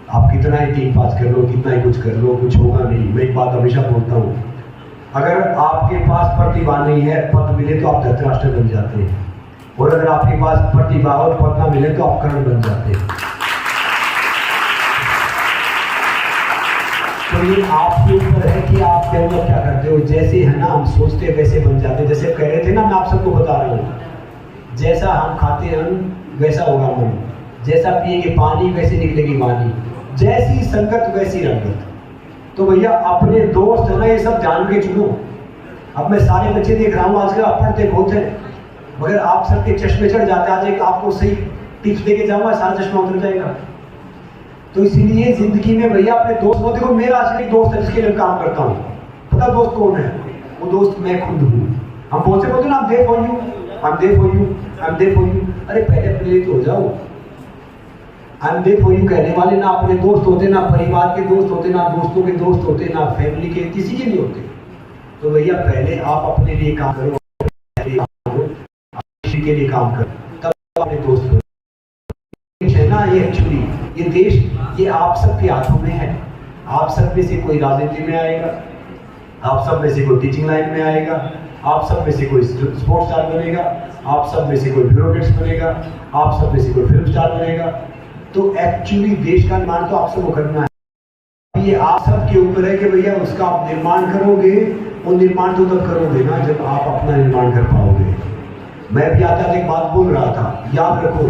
आप कितना ही 3 पास कर लो, कितना ही कुछ कर लो, कुछ होगा नहीं। मैं एक बात हमेशा बोलता हूँ, अगर आपके पास प्रतिभा नहीं है, पद मिले तो आप धृतराष्ट्र बन जाते हैं, और अगर आपके पास प्रतिभा और पद ना मिले तो आप कर्ण बन जाते हैं। तो ये आपके ऊपर है कि आप डेवलप क्या करते हो। जैसे है ना हम सोचते हैं वैसे बन जाते हैं। जैसे कह रहे थे ना, मैं आप सबको बता रहा हूँ, जैसा हम खाते हैं वैसा होगा मन, जैसा पिएंगे पानी वैसे निकलेगी वाणी, जैसी संगत वैसी रंगत। तो भैया अपने दोस्त है ना, ये सब जान के चुनो। अब मैं सारे बच्चे देख रहा हूँ आजकल आप पढ़ते बहुत है, मगर आप सबके चश्मे चढ़ जाते हैं। आज एक आपको सही टिप्स देके जाऊंगा, सारा चश्मा उतर जाएगा। तो इसीलिए जिंदगी में भैया अपने दोस्त को देखो। मेरा आज एक दोस्त है जिसके लिए काम करता हूँ, पता दोस्त कौन है? वो दोस्त मैं खुद हूँ। हम बोलते ना I'm there for you, I'm there for you, I'm there for you। अरे पहले अपने लिए तो हो जाओ। I'm there for you कहने वाले ना अपने दोस्त होते, ना परिवार के दोस्त होते, ना दोस्तों के दोस्त होते, ना फैमिली के, किसी के नहीं होते। तो भैया पहले आप अपने लिए काम करो, किसी के लिए काम करो, तब अपने दोस्त हो। है ना ये एक्चुअली ये देश ये आप सबके हाथों में है। आप सब में से कोई राजनीति में आएगा, आप सब में से कोई टीचिंग लाइन में आएगा, आप सब में से कोई स्पोर्ट्स स्टार बनेगा, आप सब में से कोई ब्यूरोक्रेट्स बनेगा, आप सब में से कोई फिल्म स्टार बनेगा। तो एक्चुअली देश का निर्माण तो आप सबको करना है। ये आप सबके ऊपर है कि भैया उसका आप निर्माण करोगे। वो निर्माण तो तब करोगे ना जब आप अपना निर्माण कर पाओगे। मैं भी आता एक बात बोल रहा था, याद रखो,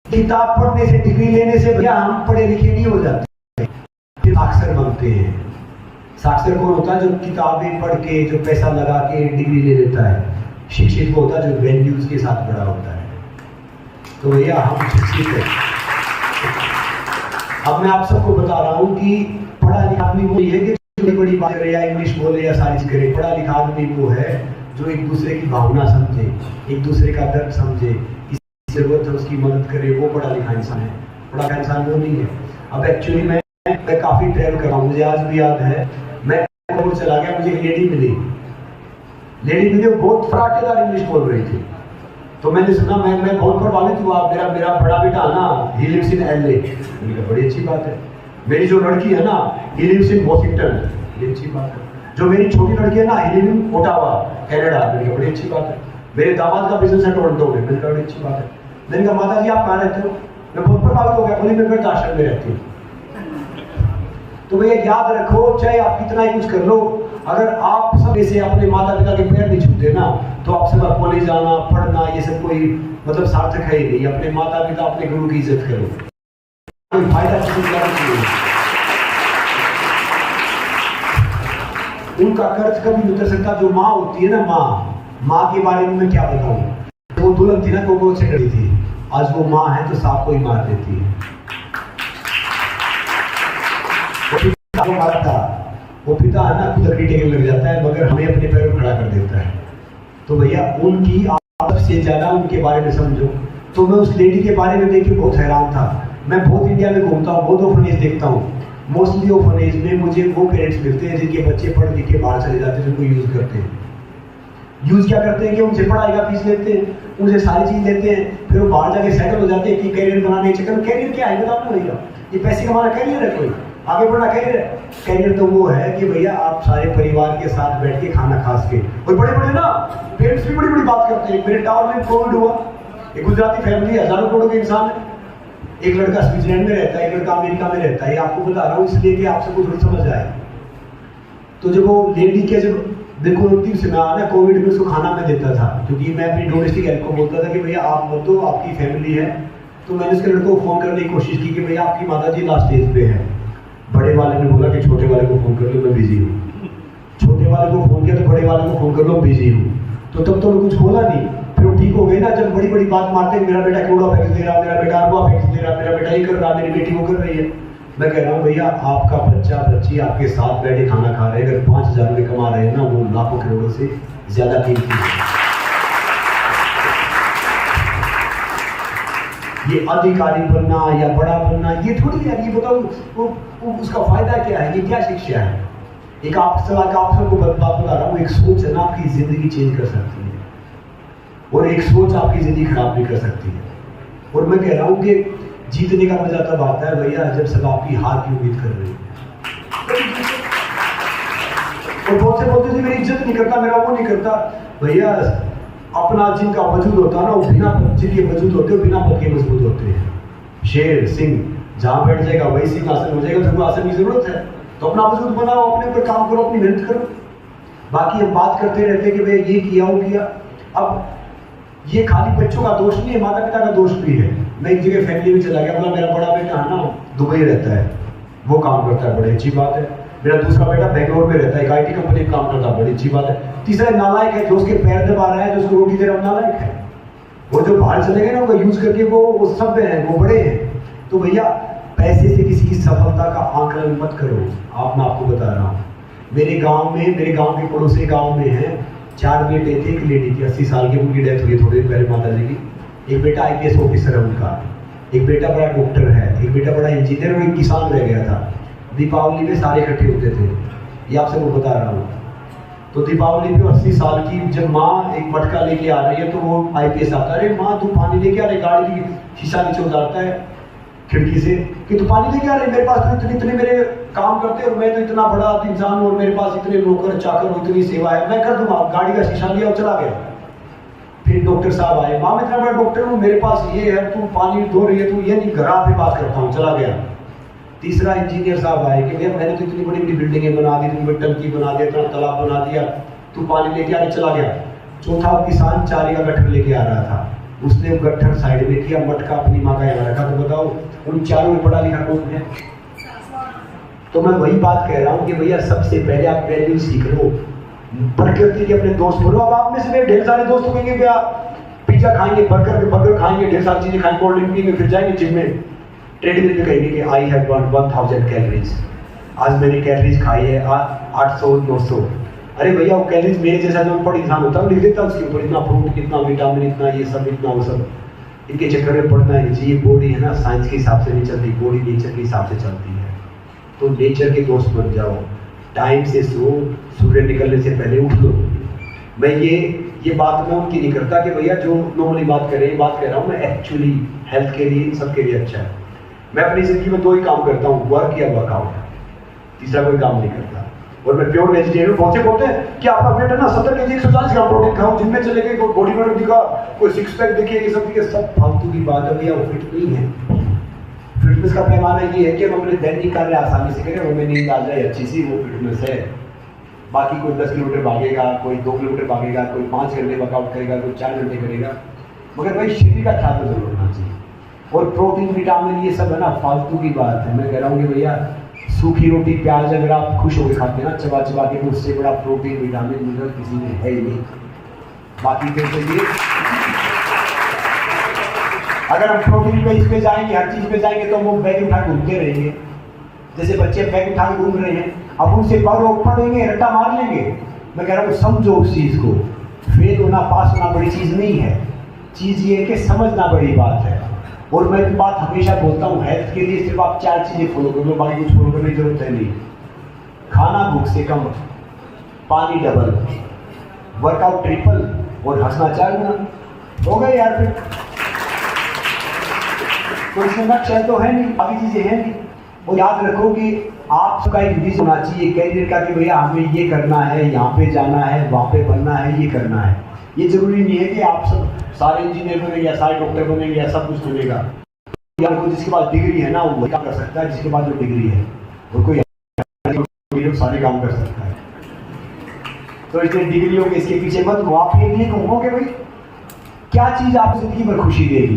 किताब पढ़ने से, डिग्री लेने से भैया हम पढ़े लिखे नहीं हो जाते, साक्षर बनते हैं। साक्षर कौन होता है? जो किताबें पढ़ के, जो पैसा लगा के डिग्री ले लेता है। शिक्षित वो होता है जो वैल्यूज के साथ बड़ा होता है। तो भैया हम शिक्षित हैं। अब मैं आप सबको बता रहा हूँ कि पढ़ा लिखा आदमी वो है कि छोटी बड़ी बात करे या इंग्लिश बोले या सारी चीज करे। पढ़ा लिखा आदमी वो है जो एक दूसरे की भावना समझे, एक दूसरे का दर्द समझे, जरूरत है उसकी मदद करे, वो पढ़ा लिखा इंसान है। पढ़ा लिखा इंसान वो नहीं है। अब एक्चुअली मैं काफी ट्रैवल कर रहा हूँ, मुझे आज भी याद है, मैं चला गया, मुझे एक लेडी मिली, वो बहुत फराटेदार इंग्लिश बोल रही थी। तो मैंने सुना, मैं बहुत प्रभावित हुआ। मेरा बड़ा बेटा है ना, ही लिव्स इन LA। मैंने कहा बड़ी अच्छी बात है। मेरी जो लड़की है ना, ही लिव्स इन वॉशिंगटन, ये अच्छी बात है। जो मेरी छोटी लड़की है ना, he lives in Ottawa, Canada. मैंने कहा बड़ी अच्छी बात है। मेरे दामाद का बिजनेस है टोरंटो में। मैंने कहा बड़ी अच्छी बात है। मैंने कहा माता जी आप कहाँ रहते हो? मैं बहुत प्रभावित हो गया, बोली मैं वृद्ध आश्रम में रहती हूँ। तो भैया याद रखो, चाहे आप कितना ही कुछ कर लो, अगर आप सब ऐसे अपने माता पिता के पैर नहीं छूते ना, तो आप सब कॉलेज जाना, पढ़ना, ये सब कोई मतलब सार्थक है ही नहीं। अपने माता पिता, अपने गुरु की इज्जत करो, कोई फायदा किसी का नहीं है। उनका कर्ज कभी नहीं उतर सकता। जो माँ होती है ना, माँ के बारे में मैं क्या बताऊं। वो दुल्हन थी ना, कोको से डरी थी, आज वो माँ है तो सांप को ही मार देती है। वो पिता है ना, खुद लकड़ी टेकने लग जाता है, मगर हमें अपने पैरों पर खड़ा कर देता है। तो भैया उनकी आप से ज्यादा उनके बारे में समझो। तो मैं उस लेडी के बारे में देख के बहुत हैरान था। मैं बहुत इंडिया में घूमता हूँ, बहुत ऑर्फनेज देखता हूँ। मोस्टली ऑर्फनेज में मुझे वो पेरेंट्स मिलते हैं जिनके बच्चे पढ़ लिख के बाहर चले जाते हैं, जिनको यूज करते हैं। यूज क्या करते हैं कि उनसे पढ़ाई का फीस लेते हैं, उनसे सारी चीज लेते हैं, फिर वो बाहर जाके सेटल हो जाते हैं कि कैरियर बनाने के चक्कर। कैरियर क्या है बताओ ना भैया? ये पैसे कमाना कैरियर है? कोई आगे बढ़ना कैरियर है? कैरियर तो वो है कि भैया आप सारे परिवार के साथ बैठ के खाना खास के, और बड़े बड़े ना पेरेंट्स भी बड़ी बड़ी बात करते हैं। मेरे टावर में कोविड हुआ, एक गुजराती फैमिली, हजारों करोड़ों के इंसान है। एक लड़का स्विट्जरलैंड में रहता है, एक लड़का अमेरिका में रहता है। आपको बता रहा हूँ इसलिए कि आप सबको थोड़ी समझ आए। तो जब वो लेडी के जब बिल्कुल अंतिम समय आया ना, कोविड में उसको खाना मैं देता था, क्योंकि मैं अपनी डोमेस्टिक हेल्प को बोलता था कि भैया आप मत दो, आपकी फैमिली है। तो मैंने उसके लड़कों को फ़ोन करने की कोशिश की कि भैया आपकी माता जी लास्ट स्टेज पे है। बड़े वाले ने बोला कि छोटे वाले को फ़ोन कर लो, मैं बिजी हूँ। छोटे वाले को फ़ोन किया तो बड़े वाले को फ़ोन कर लो, बिजी हूँ। तो तब तो कुछ बोला नहीं, फिर वो ठीक हो गई ना। जब बड़ी बड़ी बात मारते हैं, मेरा बेटा करोड़ों पैकेज दे रहा, मेरा बेटा अरबों पैकेज दे रहा, मेरा बेटा ये कर रहा, मेरी बेटी वो कर रही है। मैं कह रहा हूँ भैया आपका बच्चा बच्ची आपके साथ बैठे खाना खा रहे हैं, अगर 5,000 रुपये कमा रहे हैं ना, वो लाखों करोड़ों से ज्यादा कीमती है। ये अधिकारी बनना या बड़ा बनना ये थोड़ी है। ये बताओ वो उसका फायदा क्या है, ये क्या शिक्षा है? एक आप सलाह का ऑप्शन को बात बता रहा हूँ, एक सोच है ना आपकी जिंदगी चेंज कर सकती है, और एक सोच आपकी जिंदगी खराब भी कर सकती है। और मैं कह रहा हूँ कि जीतने का मजा तब आता है भैया जब सब आपकी हार की उम्मीद कर रहे हैं। और बहुत से बोलते थे मेरी इज्जत नहीं करता, मेरा वो नहीं करता। भैया अपना जिनका वजूद होता है ना, वो बिना जिनके वजूद होते हैं बिना पद के मजबूत होते हैं। शेर सिंह जहां बैठ जाएगा वही सिंहासन हो जाएगा। सिंहासन की जरूरत है तो अपना वजूद बनाओ, अपने ऊपर काम करो, अपनी मेहनत करो। बाकी हम बात करते रहते हैं कि भैया ये किया वो किया। अब ये खाली बच्चों का दोष नहीं है, माता पिता का दोष भी है। मैं एक जगह फैमिली में चला गया, बोला मेरा बड़ा बेटा है ना दुबई रहता है, वो काम करता है, बड़ी अच्छी बात है। मेरा दूसरा बेटा बेंगलोर में रहता है, एक IT कंपनी में काम करता है, बड़ी अच्छी बात है। तीसरा नालायक है, जो उसके पैर दबा रहा है, जो उसको रोटी दे रहा है, नालायक है। वो जो बाहर चले गए ना, उनका यूज करके वो सभ्य है, वो बड़े हैं। तो भैया पैसे से किसी की सफलता का आकलन मत करो। मैं आपको बता रहा हूँ, मेरे गाँव के पड़ोसी गाँव में है 4 बेटे थे, एक लेडी थी 80 साल की, उनकी डेथ हुई थोड़ी देर पहले माता जी की। एक बेटा IPS ऑफिसर है उनका, एक बेटा बड़ा डॉक्टर है, एक बेटा बड़ा इंजीनियर और एक किसान रह गया था। दीपावली में सारे इकट्ठे होते थे, ये आपसे वो बता रहा हूँ। तो दीपावली पे 80 साल की जब माँ एक मटका लेके आ रही है तो वो IPS आता है, अरे माँ तू पानी लेके आ रही, गाड़ी की शीशा नीचे उतारता है खिड़की से कि तू पानी लेके आ रही, मेरे पास तो इतने मेरे काम करते और मैं तो इतना बड़ा इंसान हूँ और मेरे पास इतने नौकर चाकर और इतनी सेवा है, मैं कर दूंगा। गाड़ी का शीशा लिया और चला गया। फिर डॉक्टर साहब आए, माँ मैं इतना बड़ा डॉक्टर हूँ, मेरे पास ये है, तू पानी धो रही है, तू ये नहीं, घर पे बात करता हूँ, चला गया। तीसरा इंजीनियर साहब आए कि भैया मैंने तो इतनी बड़ी बड़ी बिल्डिंगें बना दी, इतनी बड़ी टंकी बना दिया, इतना तालाब बना दिया, तू पानी लेके आने चला गया। चौथा किसान चारे का गट्ठर लेके आ रहा था, उसने वो गट्ठर साइड में किया, मटका अपनी माँ का यहाँ रखा। तो बताओ उन चारों में पढ़ा लिखा कौन है? तो मैं वही बात कह रहा हूँ कि भैया सबसे पहले आप वैल्यू सीख लो, प्रकृति के अपने दोस्त बनो। अब आप में से ढेर सारे दोस्त होंगे भैया पिज्जा खाएंगे, बर्गर खाएंगे, ढेर सारी चीजें खाएंगे, कोल्ड ड्रिंक पीएंगे, फिर जाएंगे जिम में, ट्रेडमिल पे कहेंगे कि आई हैव बर्न 1000 कैलोरीज, आज मैंने कैलोरीज खाई है 800-900। अरे भैया वो कैलोरीज मेरे जैसा जो पढ़ इंसान होता है लिख देता उसके ऊपर, इतना फ्रूट, कितना विटामिन, इतना ये सब, इतना वो सब। इनके चक्कर में पढ़ना है जी। ये बॉडी है ना साइंस के हिसाब से नहीं चलती, बॉडी नेचर के हिसाब से चलती है। तो नेचर के दोस्त बन जाओ, टाइम से सो, सूर्य निकलने से पहले उठ लो। मैं ये बात मैं उनकी नहीं करता कि भैया जो नॉर्मली बात कर रहे हैं, बात कर रहा हूँ मैं एक्चुअली हेल्थ के लिए, सबके लिए अच्छा है। मैं अपनी जिंदगी में 2 ही काम करता हूँ, वर्क या वर्कआउट, तीसरा कोई काम नहीं करता। और मैं प्योर वेजिटेरियन। बहुत से बोलते हैं कि आपका वेट है ना 70 kg, 140 ग्राम प्रोटीन खाओ, जिम में चले गए, कोई बॉडी बिल्डर दिखा, कोई 6 पैक दिखे, ये सब फालतू की बात है भैया, वो फिट नहीं है। फिटनेस का पैमाना ये है कि हम अपने दैनिक कार्य आसानी से करें, हमें नींद आ जाए अच्छी सी, वो फिटनेस है। बाकी कोई 10 किलोमीटर भागेगा, कोई 2 किलोमीटर भागेगा, कोई 5 घंटे वर्कआउट करेगा, कोई 4 घंटे करेगा, मगर भाई शरीर का ख्याल तो जरूर रखना चाहिए। और प्रोटीन, विटामिन, ये सब है ना फालतू की बात है। मैं कह रहा हूँ कि भैया सूखी रोटी प्याज अगर आप खुश होकर खाते हैं ना चबा चबा के, उससे बड़ा प्रोटीन, विटामिन, मिनरल किसी में है ही नहीं। बाकी तो ये अगर हम प्रोटीन पे इस पे जाएंगे, हर चीज पे जाएंगे तो वो बैग उठा घूमते रहेंगे। जैसे बच्चे बैग उठा घूम रहे हैं, अब उनसे पढ़ेंगे, रट्टा मार लेंगे। मैं कह रहा हूँ समझो उस चीज को। फेल होना, पास होना बड़ी चीज नहीं है, चीज ये है कि समझना बड़ी बात है। और मैं एक बात हमेशा बोलता हूँ, हेल्थ के लिए सिर्फ आप 4 चीजें फॉलो कर लो, बाकी कुछ फॉलो करने की जरूरत है नहीं। खाना भूख से कम, पानी डबल, वर्कआउट ट्रिपल और हंसना 4 गुना। हो गए यार, फिर तो इसमें लक्ष्य तो है नहीं, बाकी चीजें हैं नहीं। और याद रखो कि आपका एक विजन होना चाहिए कैरियर का कि भैया हमें ये करना है, यहाँ पे जाना है, वहाँ पे बनना है, ये करना है। ये जरूरी नहीं है कि आप सब सारे इंजीनियर बनेंगे या सारे डॉक्टर बनेंगे या सब कुछ बनेगा। यार कोई जिसके पास डिग्री है ना वो काम कर सकता है, जिसके पास जो डिग्री है, और कोई सारे काम कर सकता है। तो इसलिए डिग्रियों के इसके पीछे मत घूमो। आप ये घूमो कि भाई क्या चीज आपको जिंदगी में खुशी देगी।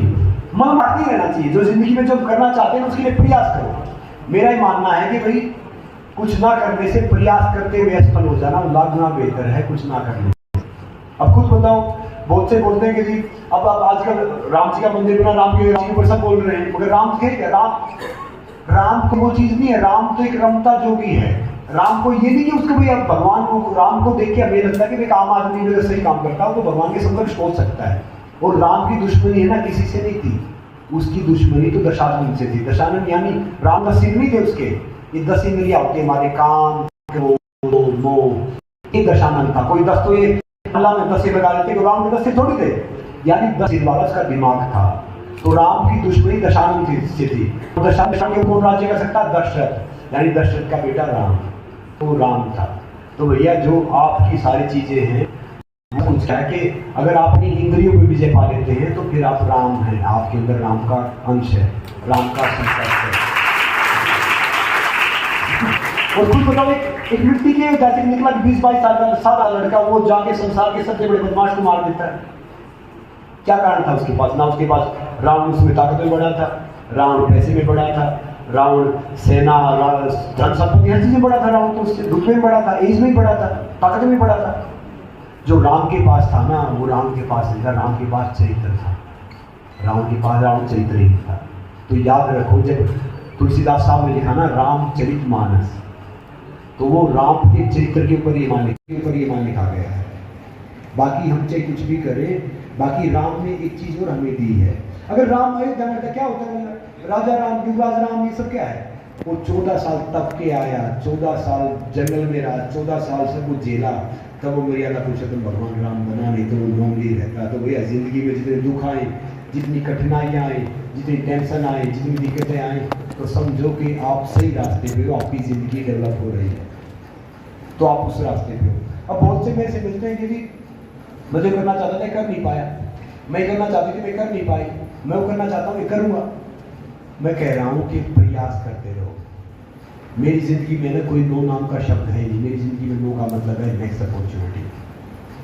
मन बढ़ती रहना चाहिए, जो जिंदगी में जो करना चाहते हैं उसके लिए प्रयास करो। मेरा ही मानना है कि भाई कुछ ना करने से प्रयास करते हुए असफल हो जाना लाख गुना बेहतर है कुछ ना करने से। अब खुद बताओ, बहुत से बोलते हैं कि जी अब आजकल राम जी का मंदिर बना, राम के ऊपर सब बोल रहे हैं, मगर राम थे क्या? राम को वो चीज नहीं है। राम तो एक रमता जोगी है। राम को ये नहीं कि उसको भाई अब भगवान को, राम को देख के हमें लगता है कि एक आम आदमी अगर सही काम करता है तो भगवान के समक्ष पहुंच सकता है। और राम की दुश्मनी है ना किसी से नहीं थी, उसकी दुश्मनी तो दशानन से थी। दशानन यानी राम 10 इंद्रिय थे उसके, ये 10 इंद्रियां होती है हमारे काम, क्रोध, मोह, ये दशानन था। कोई 10 तो ये अल्लाह ने 10 लगा लेते, राम के 10 थोड़ी थे, यानी 10 वाला उसका दिमाग था। तो राम की दुश्मनी दशानन से थी। दशानन के कौन राज्य कर सकता? दशरथ, यानी दशरथ का बेटा राम, तो राम था। तो भैया जो आपकी सारी चीजें हैं कुछ है कि अगर आप अपनी इंद्रियों में विजय पा लेते हैं तो फिर आप राम हैं, आपके अंदर राम का अंश है, राम का संस्कार है। और कुछ बताओ, एक व्यक्ति के जैसे निकला 20-22 साल का सादा लड़का, वो जाके संसार के सबसे बड़े बदमाश को मार देता है। क्या कारण था उसके पास? ना उसके पास रावण उसमें ताकत में बढ़ा था, रावण पैसे में बढ़ा था, रावण सेना, धन संपत्ति हर चीज में बढ़ा था, रावण तो उससे दुख में बढ़ा था, एज में बढ़ा था, ताकत में बढ़ा था। जो राम के पास था ना वो राम के पास नहीं था, राम के पास चरित्र था। रावण के पास रावण चरित्र ही था। तो याद रखो, जब तुलसीदास साहब ने लिखा ना रामचरितमानस, तो वो राम के चरित्र के ऊपर ये मान लिखा गया है। बाकी हम चाहे कुछ भी करें, बाकी राम ने एक चीज और हमें दी है। अगर राम अयोध्या में क्या होता है? राजा राम, युवराज राम, ये सब क्या है? वो 14 साल तप के आया, 14 साल जंगल में रहा, 14 साल से वो जेला, तब वो मर्यादा पुरुषोत्तम भगवान राम बना, नहीं तो वो नॉर्मली रहता। तो भैया जिंदगी में जितने दुख आए, जितनी कठिनाइयाँ आए, जितनी टेंशन आए, जितनी दिक्कतें आए, तो समझो कि आप सही रास्ते पे हो, आपकी जिंदगी डेवलप हो रही है, तो आप उस रास्ते पे हो। अब बहुत से मेरे से मिलते हैं कि मैं जो करना चाहता था कर नहीं पाया, मैं करना चाहती थी मैं कर नहीं पाई, मैं वो करना चाहता हूँ मैं करूँगा। मैं कह रहा हूँ कि प्रयास करते रहो। मेरी जिंदगी में ना कोई नो नाम का शब्द है नहीं। मेरी जिंदगी में नो का मतलब है नेक्स्ट अपॉर्चुनिटी,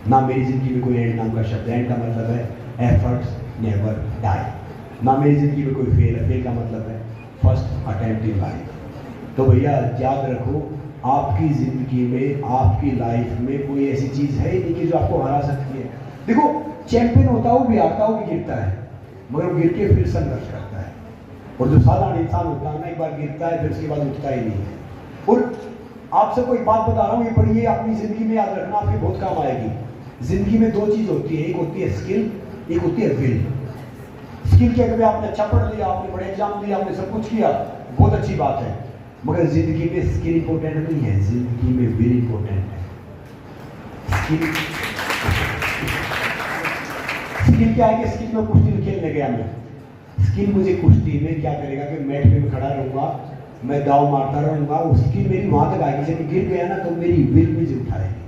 ना मेरी जिंदगी में कोई एंड नाम का शब्द है। एंड का मतलब है एफर्ट्स नेवर डाई, ना मेरी जिंदगी में कोई फेल है। फेल का मतलब है फर्स्ट अटेम्प्ट इन लाइफ। तो भैया याद रखो, आपकी जिंदगी में, आपकी लाइफ में कोई ऐसी चीज है नहीं कि जो आपको हरा सकती है। देखो चैंपियन होता हो भी हारता हो भी गिरता है, मगर गिर के फिर संघर्ष करता है। और जो साधारण इंसान होता है ना, एक बार गिरता है फिर उसके बाद उठता ही नहीं है। और आप सबको एक बात बता रहा हूँ, ये पढ़िए, अपनी जिंदगी में याद रखना, आपके बहुत काम आएगी। जिंदगी में 2 चीज होती है, एक होती है स्किल, एक होती है विल। स्किल क्या, कभी आपने अच्छा पढ़ लिया, आपने बड़े एग्जाम दिया, आपने सब कुछ किया, बहुत अच्छी बात है, मगर जिंदगी में स्किल इंपॉर्टेंट नहीं है, जिंदगी में विल इंपॉर्टेंट है। स्किल क्या है कि स्किल में कुश्ती खेलने गया मैं, स्किल मुझे कुश्ती में क्या करेगा कि मैट पे मैं खड़ा रहूंगा, मैं दाव मारता रहूंगा, उसकी मेरी वहां तक आएगी। जब गिर गया ना तो मेरी विल मुझे उठाएगी।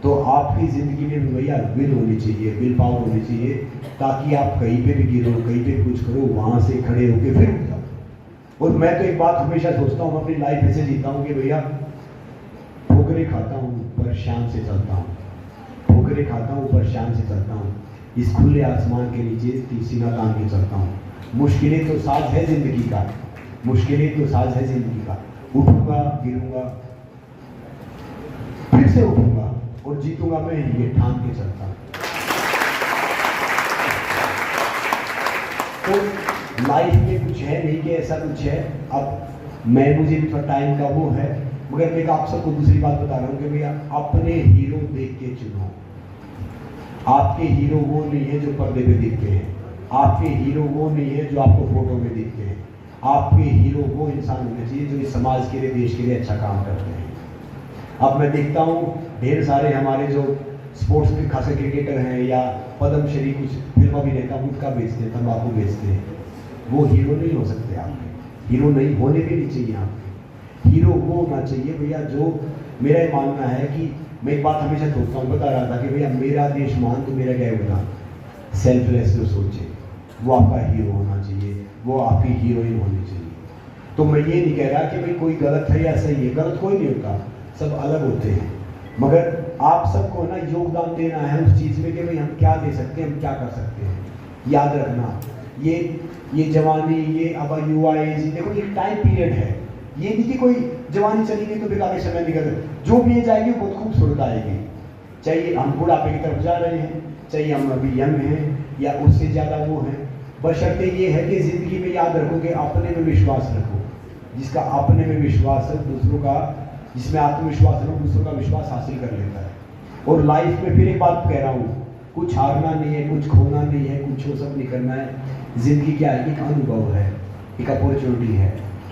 तो आपकी जिंदगी में भी भैया विल होनी चाहिए, विल पावर होनी चाहिए, ताकि आप कहीं पे भी गिरो, कहीं पे कुछ करो, वहां से खड़े होकर फिर उठ जाओ। और मैं तो एक बात हमेशा सोचता हूँ, अपनी लाइफ ऐसे जीता हूँ कि भैया ठोकरे खाता हूँ पर शान से चलता हूँ, ठोकरे खाता हूँ पर शान से चलता हूँ, इस खुले आसमान के नीचे सीना तान के चलता हूँ। मुश्किलें तो साज है जिंदगी का, मुश्किलें तो साज है जिंदगी का। उठूंगा, गिरूंगा, फिर से उठूंगा और जीतूंगा मैं, ये ठान के चलता हूं। तो लाइफ में कुछ है नहीं कि ऐसा कुछ है। अब मुझे भी थोड़ा टाइम का वो है, मगर मैं आप सबको दूसरी बात बता रहा हूँ कि भैया अपने हीरो देख के चुनो। आपके हीरो वो नहीं है जो पर्दे पे दिखते हैं, आपके हीरो वो नहीं है जो आपको फोटो में दिखते हैं। आपके हीरो वो इंसान होने चाहिए जो इस समाज के लिए, देश के लिए अच्छा काम करते हैं। अब मैं देखता हूँ ढेर सारे हमारे जो स्पोर्ट्स के खासे क्रिकेटर हैं या पद्मश्री, कुछ फिल्म अभिनेता गुटखा बेचते हैं, तंबाकू बेचते हैं, वो हीरो नहीं हो सकते। आपके हीरो नहीं होने भी नहीं चाहिए। आपके हीरो वो होना चाहिए भैया जो, मेरा ये मानना है कि मैं एक बात हमेशा सोचता हूँ, बता रहा था कि भैया मेरा देश मान तो मेरा क्या होगा, सेल्फलेस जो सोचे वो आपका हीरो होना चाहिए, वो आपकी हीरोइन होनी चाहिए। तो मैं ये नहीं कह रहा कि भाई कोई गलत है या सही है, गलत कोई नहीं होता, सब अलग होते हैं, मगर आप सबको ना योगदान देना है उस चीज़ में कि भाई हम क्या दे सकते हैं, हम क्या कर सकते हैं। याद रखना, ये जवानी, ये अब युवा एज, देखो ये टाइम पीरियड है। ये नहीं कि कोई जवानी चली गई तो बेकार समय निकल, जो भी एज आएगी बहुत खूबसूरत आएगी। चाहे हम बुढ़ापे की तरफ जा रहे हैं, चाहे हम अभी यंग हैं या उससे ज़्यादा वो हैं, बशर्ते ये है कि ज़िंदगी में याद रखो कि अपने में विश्वास रखो। जिसका अपने में विश्वास है, दूसरों का, जिसमें आत्मविश्वास है, दूसरों का विश्वास हासिल कर लेता है। और लाइफ में फिर एक बात कह रहा हूँ, कुछ हारना नहीं है, कुछ खोना नहीं है, कुछ वो सब नहीं करना है। ज़िंदगी क्या है, एक अनुभव है, एक अपॉर्चुनिटी है।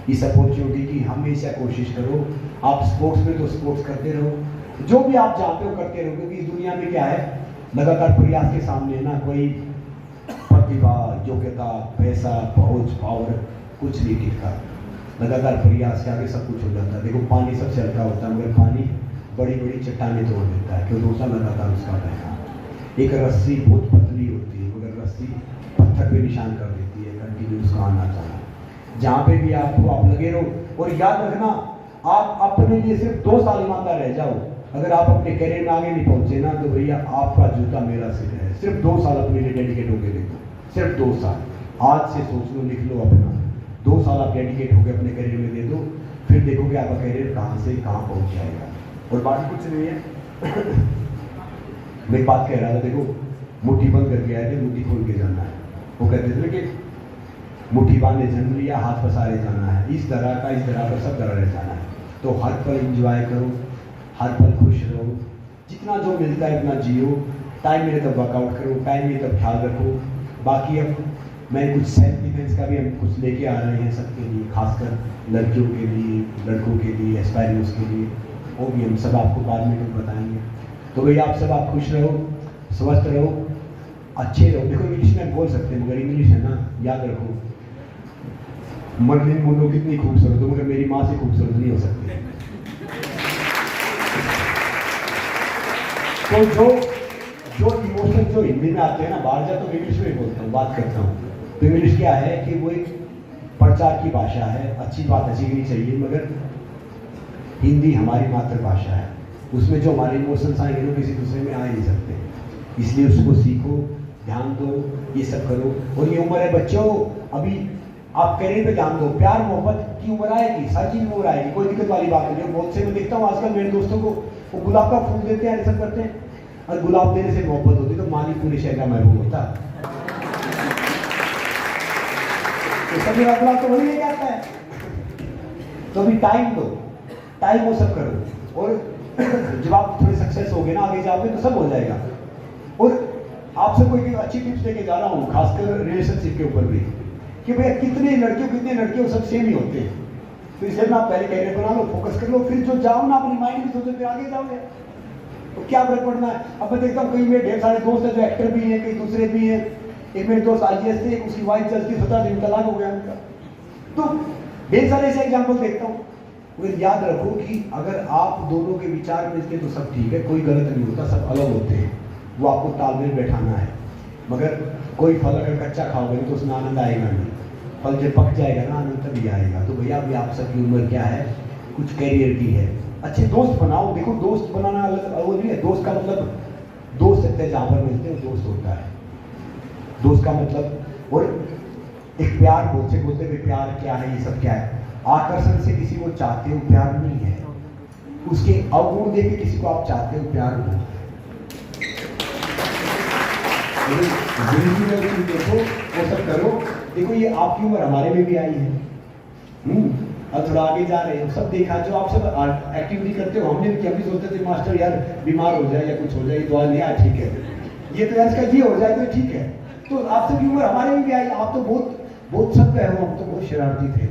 इस अपॉर्चुनिटी की हमेशा कोशिश करो। आप स्पोर्ट्स में तो स्पोर्ट्स करते रहो, जो भी आप चाहते हो करते रहो, क्योंकि इस दुनिया में क्या है, लगातार प्रयास के सामने ना कोई प्रतिभा, योग्यता, पैसा, पहुंच, पावर कुछ नहीं टिकता। लगातार प्रयास के आगे सब कुछ हो जाता है। देखो पानी सबसे हल्का होता है, मगर पानी बड़ी बड़ी चट्टानें तोड़ देता है, क्योंकि दूसरा लगातार उसका बहना। एक रस्सी बहुत पतली होती है, मगर रस्सी पत्थर पे निशान कर देती है। कंटिन्यू उसका आना जाना, जहाँ पे भी आप हो आप लगे रहो। और याद रखना, आप अपने लिए सिर्फ 2 साल ईमानदार रह जाओ। अगर आप अपने करियर में आगे नहीं पहुंचे ना, तो भैया आपका जूता मेरा सिर है। सिर्फ 2 साल अपने लिए डेडिकेट होकर देखो, सिर्फ 2 साल। आज से सोच लो, लिख लो अपना, 2 साल आप डेडिकेट होकर अपने करियर में दे दो, फिर देखोगे आपका करियर कहाँ से कहाँ पहुँच जाएगा। और बाकी कुछ नहीं है। मैं एक बात कह रहा था, देखो मुट्ठी बंद करके आए थे, मुट्ठी खोल के जाना है। वो कहते थे कि मुट्ठी बांधे जन्म लिया, हाथ पसारे जाना है। इस तरह का सब तरह रह जाना है। तो हर पल इंजॉय करो, हर पल खुश रहो, जितना जो मिलता है उतना जियो। टाइम मिले तब वर्कआउट करो, टाइम मिले तब ख्याल रखो। बाकी अब मैं कुछ सेल्फ डिफेंस का भी हम कुछ लेके आ रहे हैं सबके लिए, खासकर लड़कियों के लिए, लड़कों के लिए, एस्पायरेंट्स के लिए। वो भी हम सब आपको बाद में कुछ बताएंगे। तो भैया आप सब आप खुश रहो, स्वस्थ रहो, अच्छे रहो। देखो इंग्लिश में बोल सकते हैं, मगर इंग्लिश है ना, याद रखो, मर्लिन मोनो कितनी खूबसूरत हो, मगर मेरी माँ से खूबसूरत नहीं हो सकती। तो जो इमोशन जो हिंदी में आते हैं ना, बाहर जा तो इंग्लिश में बोलता हूँ, बात करता हूँ। तो इंग्लिश क्या है कि वो एक प्रचार की भाषा है। अच्छी बात अच्छी नहीं चाहिए, मगर हिंदी हमारी मातृभाषा है। उसमें जो हमारे इमोशंस आएंगे ना, किसी दूसरे में आ ही नहीं सकते। इसलिए उसको सीखो, ध्यान दो, ये सब करो। और ये उम्र है बच्चों, अभी आप करियर पे ध्यान दो। प्यार मोहब्बत की उम्र आएगी, सारी चीज में उम्र आएगी, कोई दिक्कत वाली बात नहीं है। बहुत से मैं देखता हूँ आजकल मेरे दोस्तों को, वो गुलाब का फूल देते हैं, ये सब करते हैं, और गुलाब देने से मोहब्बत होती तो माली पूरे शहर का महबूब होता। तो सब गुलाब तो वही ले जाता है। तो अभी टाइम दो, टाइम वो सब करो। और जब आप थोड़े सक्सेस हो गए ना, आगे जाओगे तो सब हो जाएगा। और आपसे कोई अच्छी टिप्स लेके जा रहा हूँ, खासकर रिलेशनशिप के ऊपर भी, कि भैया कितने लड़कियों सब सेम ही होते हैं। तो इसलिए ना आप पहले कैरियर बना लो, फोकस कर लो, फिर जो जाओ ना अपनी माइंड में सोचो, फिर आगे जाओगे तो क्या फर्क पड़ना है। अब मैं देखता हूँ कई मेरे ढेर सारे दोस्त हैं जो एक्टर भी हैं, कई दूसरे भी हैं। एक मेरे दोस्त IAS थे, उसकी वाइफ चलती 17 दिन तलाक हो गया उनका। तो ढेर सारे ऐसे एग्जाम्पल देखता हूँ। मगर याद रखो कि अगर आप दोनों के विचार मिलते तो सब ठीक है, कोई गलत नहीं होता, सब अलग होते हैं। वो आपको तालमेल बैठाना है। मगर कोई फल अगर कच्चा खाओगे तो उसमें आनंद आएगा नहीं, फल जब पक जाएगा ना, आनंद तभी आएगा। तो भैया अभी आप सबकी उम्र क्या है, कुछ करियर की है, अच्छे दोस्त बनाओ। देखो दोस्त बनाना अलग वो नहीं है। दोस्त का मतलब दोस्त सकते जहाँ पर मिलते हैं दोस्त होता है। दोस्त का मतलब, और एक प्यार बोलते बोलते भी प्यार क्या है, ये सब क्या है, आकर्षण से किसी को चाहते हो, प्यार नहीं है। उसके अवगुण देके किसी को आप चाहते हो, प्यार नहीं है। जिंदगी में देखो, वो सब करो। देखो ये आपकी उम्र हमारे में भी आई है। अब थोड़ा आगे जा रहे हैं, सब देखा जो आप सब एक्टिविटी करते हो, हमने भी कभी सोचते थे मास्टर यार बीमार हो जाए या कुछ हो जाए, दुआ लिया ठीक है, ये तो यार इसका ये हो जाए तो ठीक है। तो आप सबकी उम्र हमारे में भी आई। आप तो बहुत सब कह रहे हो, हम तो बहुत शरारती थे।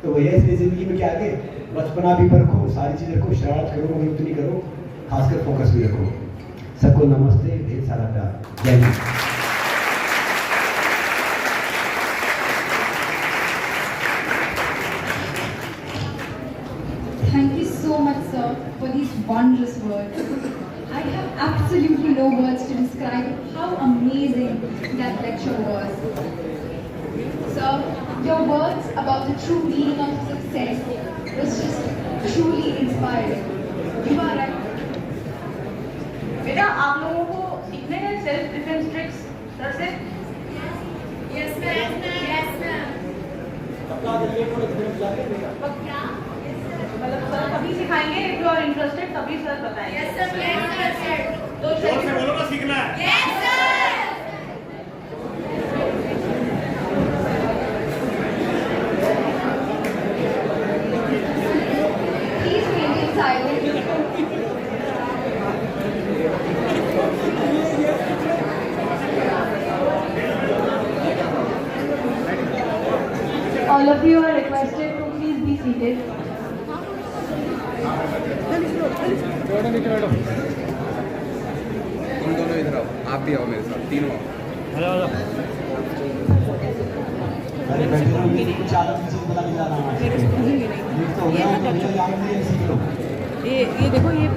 तो भैया इसलिए जिंदगी में क्या आगे बचपना भी रखो, सारी चीज़ रखो, शरारत करो मगर उतनी करो, खासकर फोकस भी रखो। सबको नमस्ते, ढेर सारा प्यार, जय Hind. Thank you so much, sir, for these wondrous words. I have absolutely no words to describe how amazing that lecture was. Sir, your words about the true meaning of success was just truly inspiring. You are right. बेटा आप लोगों को सीखने हैं सेल्फ डिफेंस ट्रिक्स सर से? Yes ma'am, yes ma'am. मतलब सर तभी सिखाएंगे, इफ यू आर इंटरेस्टेड तभी सर बताएंगे। Yes sir, yes sir. तो जोर से बोलो ना, सीखना है। Yes sir. Please maintain silence. All of you are requested to please be seated. तुम दोनों इधर आओ, आप भी आओ मेरे साथ, तीनों आओ। अरे बैठे रहो, ये कुछ आदत किसी को बता के जा रहा हूँ। ये तो हो गया, तो मुझे याद नहीं है, सीख लो। ये देखो ये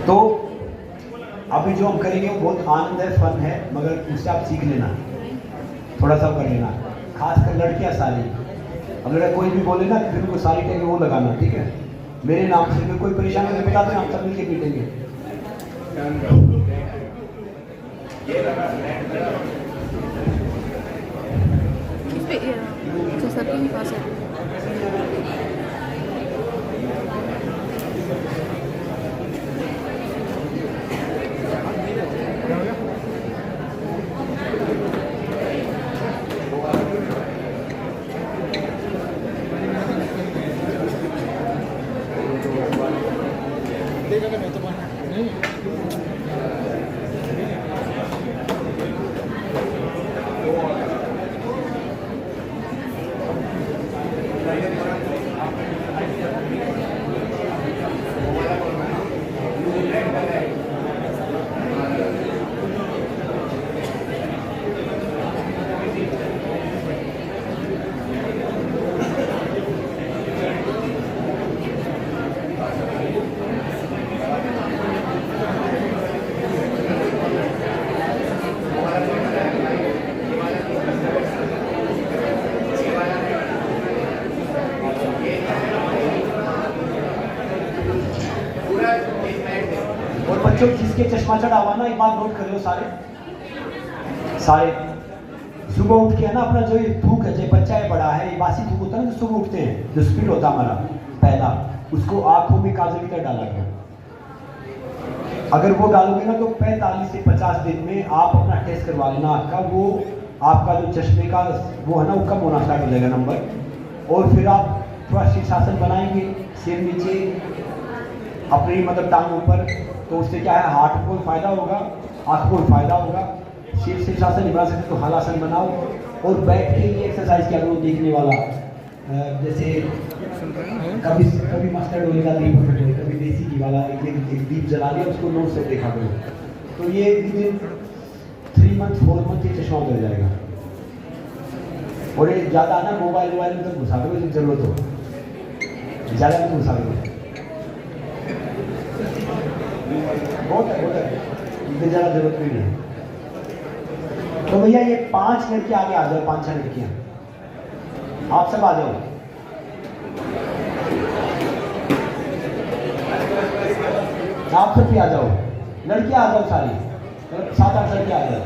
तो अभी जो हम करेंगे वो बहुत आनंद है, फन है, मगर उससे आप सीख लेना, थोड़ा सा कर लेना, खासकर लड़कियां सारी। अगर कोई भी बोले ना फिर उनको सारी टेके वो लगाना, ठीक है? मेरे नाम से कोई परेशानी नहीं, बता दें, हम सब मिलके पीटेंगे। सबके पास है। बच्चों जिसके चश्मा चढ़ा हुआ ना, एक बात नोट कर लो सारे सुबह उठ के है ना, अपना जो ये थूक है, जो बच्चा है बड़ा है, ये बासी थूक होता है ना, जो सुबह उठते हैं, जो स्पीड होता है हमारा पहला, उसको आंखों में काजल की तरह डाला गया। अगर वो डालोगे ना तो 45 से 50 दिन में आप अपना टेस्ट करवा लेना आपका, वो आपका जो चश्मे का वो है ना, वो कम होना स्टार्ट हो जाएगा नंबर। और फिर आप थोड़ा शीर्षासन बनाएंगे, सिर नीचे, अपनी मतलब टांग ऊपर, तो उससे क्या है, हार्ट को फायदा होगा, आँख को फायदा होगा। शीर्षासन नहीं बना सकते तो हलासन बनाओ, और बैठ के ये एक्सरसाइज किया करो देखने वाला, जैसे कभी कभी मस्टर्ड ऑयल का दीप पकड़े, कभी देसी घी वाला एक दीप जला लिया, उसको नोट से देखा करो, तो ये 3 मंथ 4 मंथ ये चश्मा उतर जाएगा। और ये ज़्यादा ना मोबाइल में तो घुसा दो, जरूरत हो ज़्यादा में तो घुसा दो, बहुत है, इतनी ज़्यादा जरूरत नहीं है। तो भैया ये 5 लड़के आगे आ जाओ, 5-6 लड़कियां, आप सब आ जाओ। आप सब भी आ जाओ, लड़कियां आ जाओ सारी, 7-8 लड़के आ जाओ।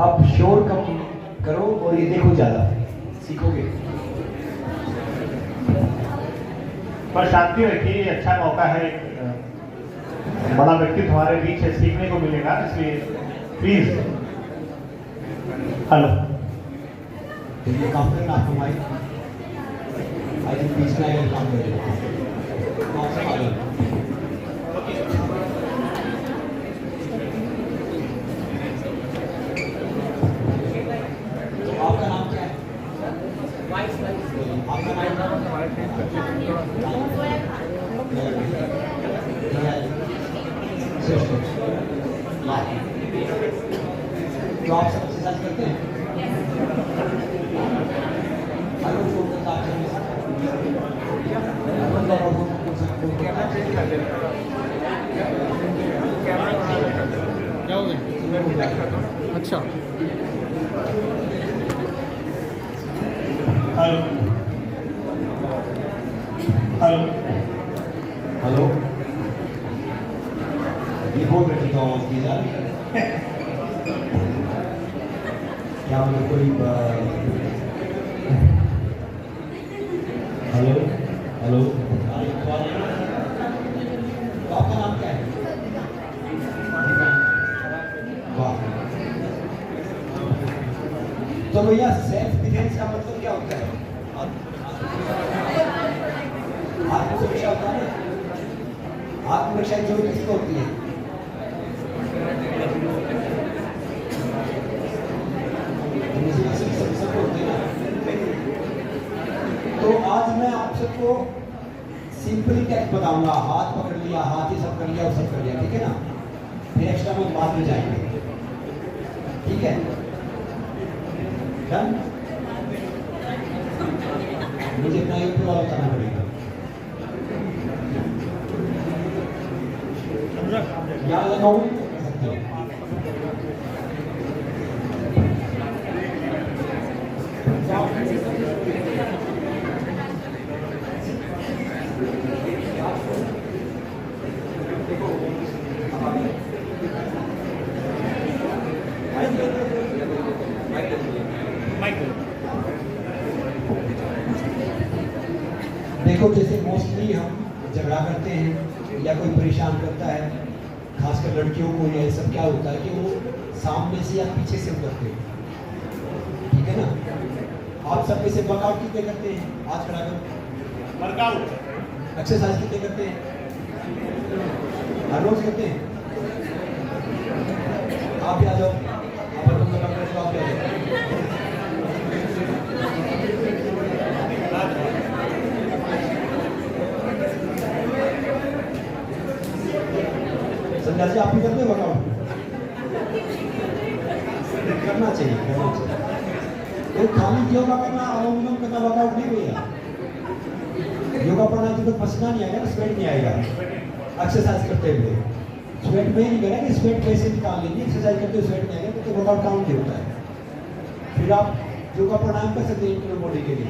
अब शोर कम करो और ये देखो, ज़्यादा सीखोगे। बस शांति रखिए, ये अच्छा मौका है, बड़ा व्यक्तित्व हमारे बीच है, सीखने को मिलेगा, इसलिए प्लीज। हेलो, ये काम करना आपको माइक आई थिंक बीच में आएगा काम करेगा आपका नाम क्या है? आपका जो आप सब एक्सरसाइज करते हैं अच्छा हेलो, हेलो, हेलो, ये बोल रही तो आवाज की जा रही है क्या मतलब कोई हेलो हेलो तो आपका नाम क्या है? वाह, तो भैया सेल्फ डिफेंस का मतलब क्या होता है? आत्मरक्षा होता है। आत्मरक्षा जो किसको होती है? सबको होती है ना। तो आज मैं आप सबको सिंपली टेक्स्ट बताऊंगा, हाथ पकड़ लिया, हाथ ही सब कर लिया और सब कर लिया, ठीक है ना? फिर एक्स्ट्रा में बाद में जाएंगे, ठीक है? डन? मुझे अपना एक पूरा बताना पड़ेगा। याद लगाओ देखो, जैसे मोस्टली हम झगड़ा करते हैं या कोई परेशान करता है, खासकर लड़कियों को, ये सब क्या होता है कि वो सामने से या पीछे से उतरते हैं, ठीक है ना? आप सब में से वर्कआउट कितने करते हैं? आज खड़ा करो। वर्कआउट एक्सरसाइज कितने करते हैं? हर रोज करते हैं? आप भी आ जाओ, आप भी आ जाओ। संध्या जी, आप भी करते हैं वर्कआउट? करना चाहिए, करना चाहिए। तो खाली योगा करना, अनुलोम विलोम करना वर्कआउट नहीं भैया। योगा पढ़ना तो पसीना नहीं आएगा, स्वेट नहीं आएगा एक्सरसाइज करते हुए। स्वेट में ही नहीं करेगा कि स्वेट कैसे निकाल लेंगे, एक्सरसाइज करते हुए स्वेट नहीं आएगा तो वर्कआउट काउंट नहीं होता है। फिर आप योगा प्राणायाम कर सकते हैं इंटरनल बॉडी के लिए।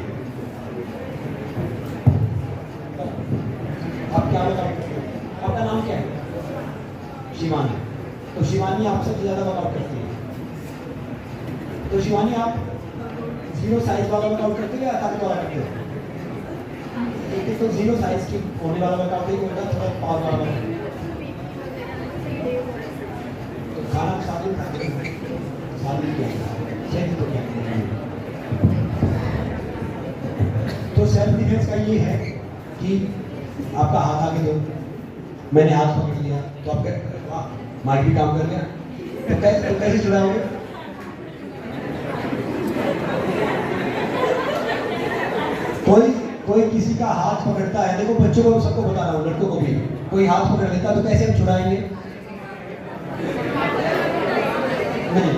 आप क्या वर्कआउट करते हैं? आपका नाम क्या है? शिवानी। तो शिवानी आप सबसे ज़्यादा वर्कआउट करती है। तो शिवानी, आप जीरो साइज वाला वर्कआउट करते हैं या ताकत वाला करते हैं? एक तो जीरो साइज की होने वाला वर्कआउट है, होता थोड़ा पावर वाला। तो खाना शादी खाते हैं, शादी क्या सेल्फ तो क्या? तो सेल्फ डिफेंस का ये है कि आपका हाथ आगे दो, मैंने हाथ पकड़ लिया तो आप माइक भी काम कर गया, तो कैसे छुड़ाओगे? कोई किसी का हाथ पकड़ता है, देखो बच्चों को सबको बता रहा हूँ, लड़कों को भी, कोई हाथ पकड़ लेता तो कैसे हम छुड़ाएंगे? नहीं,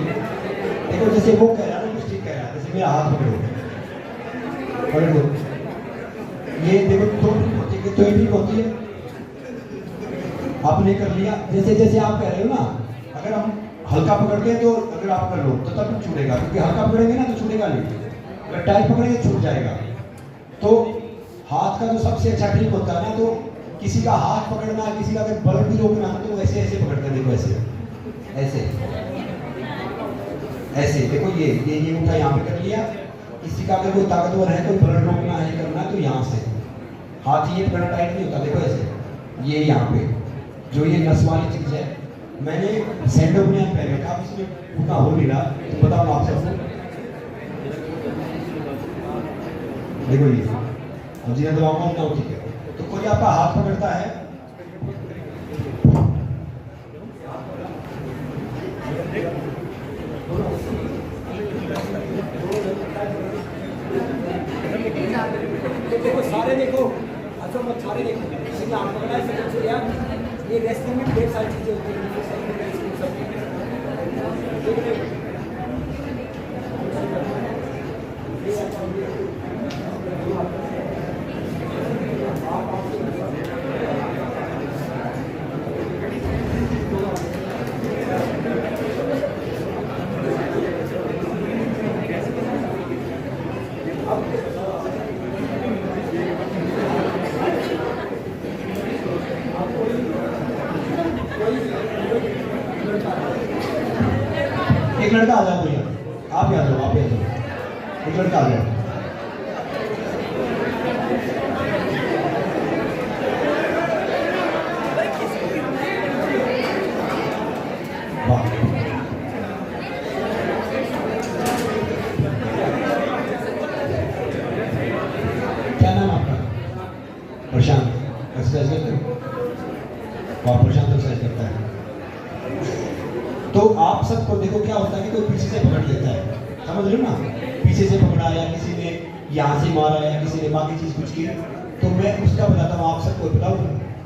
देखो जैसे वो कह रहा है ना, कुछ ठीक कह रहा है, जैसे मेरा हाथ पकड़ लो, ये देखो तो ये ठीक होती है। आपने कर लिया, जैसे जैसे आप कह रहे हो ना, अगर हम हल्का पकड़ते हैं तो अगर आप कर लो तो तब छूटेगा, क्योंकि हल्का पकड़ेंगे ना तो छूटेगा नहीं, अगर टाइट पकड़ेंगे छूट जाएगा। तो हाथ का जो सबसे अच्छा ट्रिक होता है ना, तो किसी का हाथ पकड़ना, किसी का अगर ब्लड भी रोकना है तो ऐसे ऐसे पकड़ते हैं, देखो ऐसे ऐसे ऐसे, देखो ये उठा यहाँ पे कर लिया। किसी का अगर कोई ताकतवर है, कोई ब्लड रोकना है, करना है तो यहाँ से हाथ ये पकड़ना टाइट नहीं होता, देखो ऐसे, ये यहाँ पे जो ये नस वाली चीज है, मैंने सैंडो बनियान पहन रखा, अब इसमें उतना हो नहीं रहा, तो बताओ आप सबको, देखो ये, अब जिन्हें दबाऊंगा उतना ठीक है। तो कोई आपका हाथ पकड़ता है, देखो सारे देखो, अच्छा मत सारे देखो, इसलिए आप पकड़ा है सब यार, ये रेस्टिंग में ढेर सारी चीजें होती हैं, एक लड़का आ जाओ भैया, आप आ जाओ, एक लड़का आ जाओ। वाह, क्या नाम आपका? प्रशांत। एक्सरसाइज करते हो? वाह, प्रशांत एक्सरसाइज करता है। तो आप सबको देखो क्या होता है कि कोई पीछे से पकड़ लेता है, समझ रहे हो ना, पीछे से पकड़ा या किसी ने यहाँ से मारा या किसी ने बाकी चीज कुछ की, तो मैं उसका बताता हूँ, आप सबको बताऊँ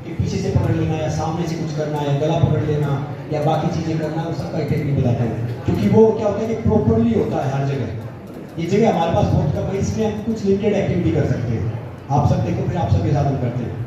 कि पीछे से पकड़ लेना या सामने से कुछ करना या गला पकड़ लेना या बाकी चीजें करना, वो सबका टेक्निक बताता हूँ, क्योंकि वो क्या होता है कि प्रॉपरली होता है हर जगह। ये जगह हमारे पास बहुत कम है, इसलिए हम कुछ लिमिटेड एक्टिविटी कर सकते हैं। आप सब देखो, फिर आप सब के साथ हम करते हैं।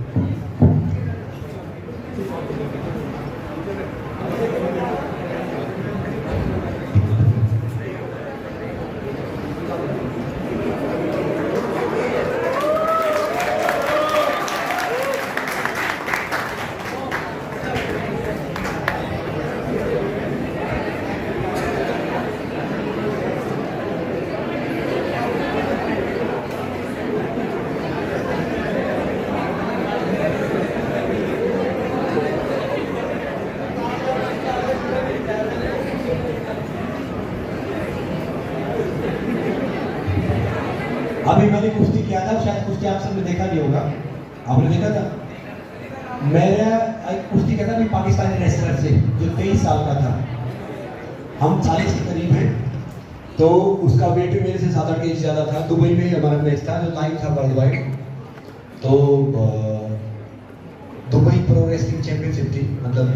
अभी मैंने कुश्ती किया था, शायद कुश्ती आप सबने देखा नहीं होगा, आपने देखा था? मेरा एक कुश्ती किया था अभी पाकिस्तानी रेसलर से जो 23 साल का था, हम 40 के करीब हैं, तो उसका वेट भी मेरे से 7-8 केजी ज़्यादा था। दुबई में हमारा मैच था जो लाइव था वर्ल्ड वाइड, तो दुबई प्रो रेसलिंग चैंपियनशिप थी, मतलब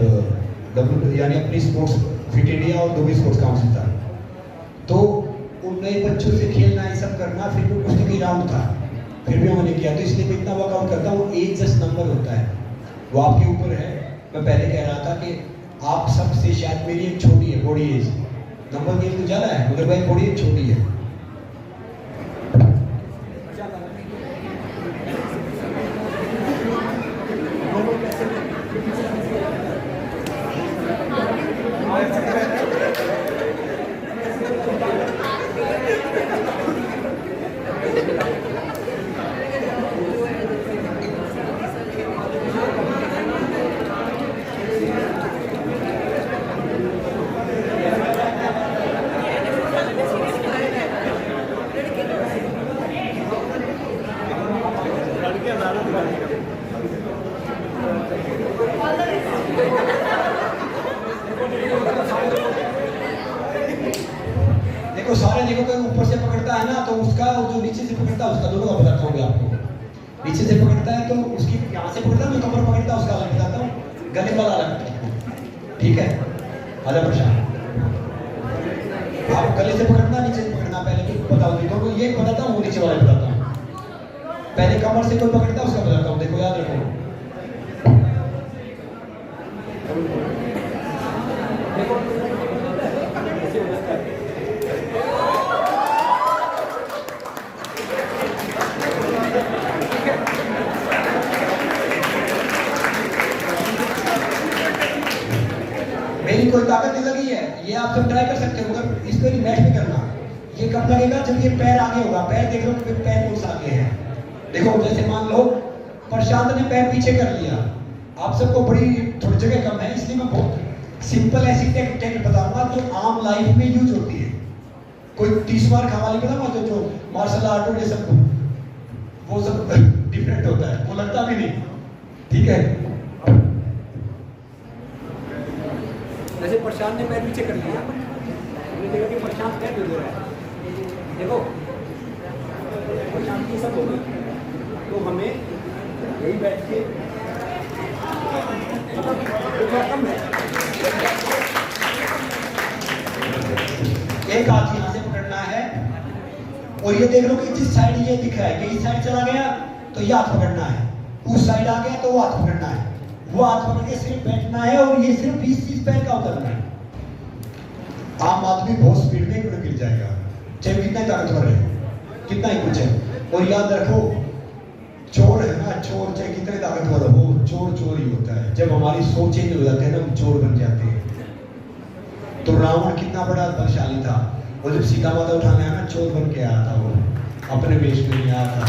यानी अपनी स्पोर्ट्स फिट इंडिया और दुबई स्पोर्ट्स काउंसिल था। तो उन नए बच्चों से खेलना, ये सब करना, फिर भी कुश्ती की राउंड था, फिर भी मैंने किया। तो इसलिए मैं इतना वर्कआउट करता हूँ, एज जस्ट नंबर होता है, वो आपके ऊपर है। मैं पहले कह रहा था कि आप सबसे शायद मेरी एक छोटी है, बॉडी एज नंबर की तो ज़्यादा है, मगर भाई बॉडी एज छोटी है। देखो सारे देखो, कोई ऊपर से पकड़ता है ना, तो उसका जो नीचे से पकड़ता है उसका, दोनों का बताता हूँ आपको। नीचे से पकड़ता है तो उसकी यहाँ से पकड़ता है, जो कमर पकड़ता है उसका अलग बताता हूँ, गले वाला अलग, ठीक है? आजा प्रशांत, आप गले से पकड़ना, नीचे से पकड़ना, पहले तो बताओ, दोनों ये बताता हूँ, वो नीचे वाला बताता हूँ। पहले कमर से कोई पकड़ता है उसका बताता हूँ, देखो याद रखो। मेरी कोई ताकत नहीं लगी है, ये आप सब ट्राई कर सकते हो, मगर इस पे मैच में करना। ये कब लगेगा? जब ये पैर आगे होगा, पैर देख लो, पैर कौन सा आगे है। देखो जैसे मान लो प्रशांत ने पैर पीछे कर लिया। आप सबको बड़ी थोड़ी जगह कम है, इसलिए मैं बहुत सिंपल ऐसी टेक्निक बताऊंगा जो आम लाइफ में यूज होती है। कोई 30 बार खावाली बताऊंगा जो मार्शल आर्ट और ये सब वो सब डिफरेंट होता है, वो लगता भी नहीं। ठीक है, जैसे प्रशांत ने पैर पीछे कर लिया, हमने देखा कि प्रशांत पैर दे रहा है। देखो प्रशांत की सब होगी, तो हमें यही बैठ के कम है, एक हाथ यहाँ से पकड़ना है और ये देख लो कि जिस साइड ये दिखा है कि इस साइड चला गया तो ये हाथ पकड़ना है, उस साइड आ गया तो वो हाथ पकड़ना है, वो हाथ पकड़ के सिर्फ बैठना है और ये सिर्फ 20-30 पैर का उतरना है। आम आदमी बहुत स्पीड में उड़ गिर जाएगा, चाहे कितना ताकतवर है, कितना ही कुछ है। और याद रखो चोर है ना, चोर चाहे कितने ताकतवर हो, चोर चोर ही होता है। जब हमारी सोच चेंज हो जाती है ना, हम चोर बन जाते हैं। तो रावण कितना बड़ा बलशाली था, वो जब सीता माता उठाने आया ना, चोर बन के आया था, वो अपने वेश में नहीं आया था।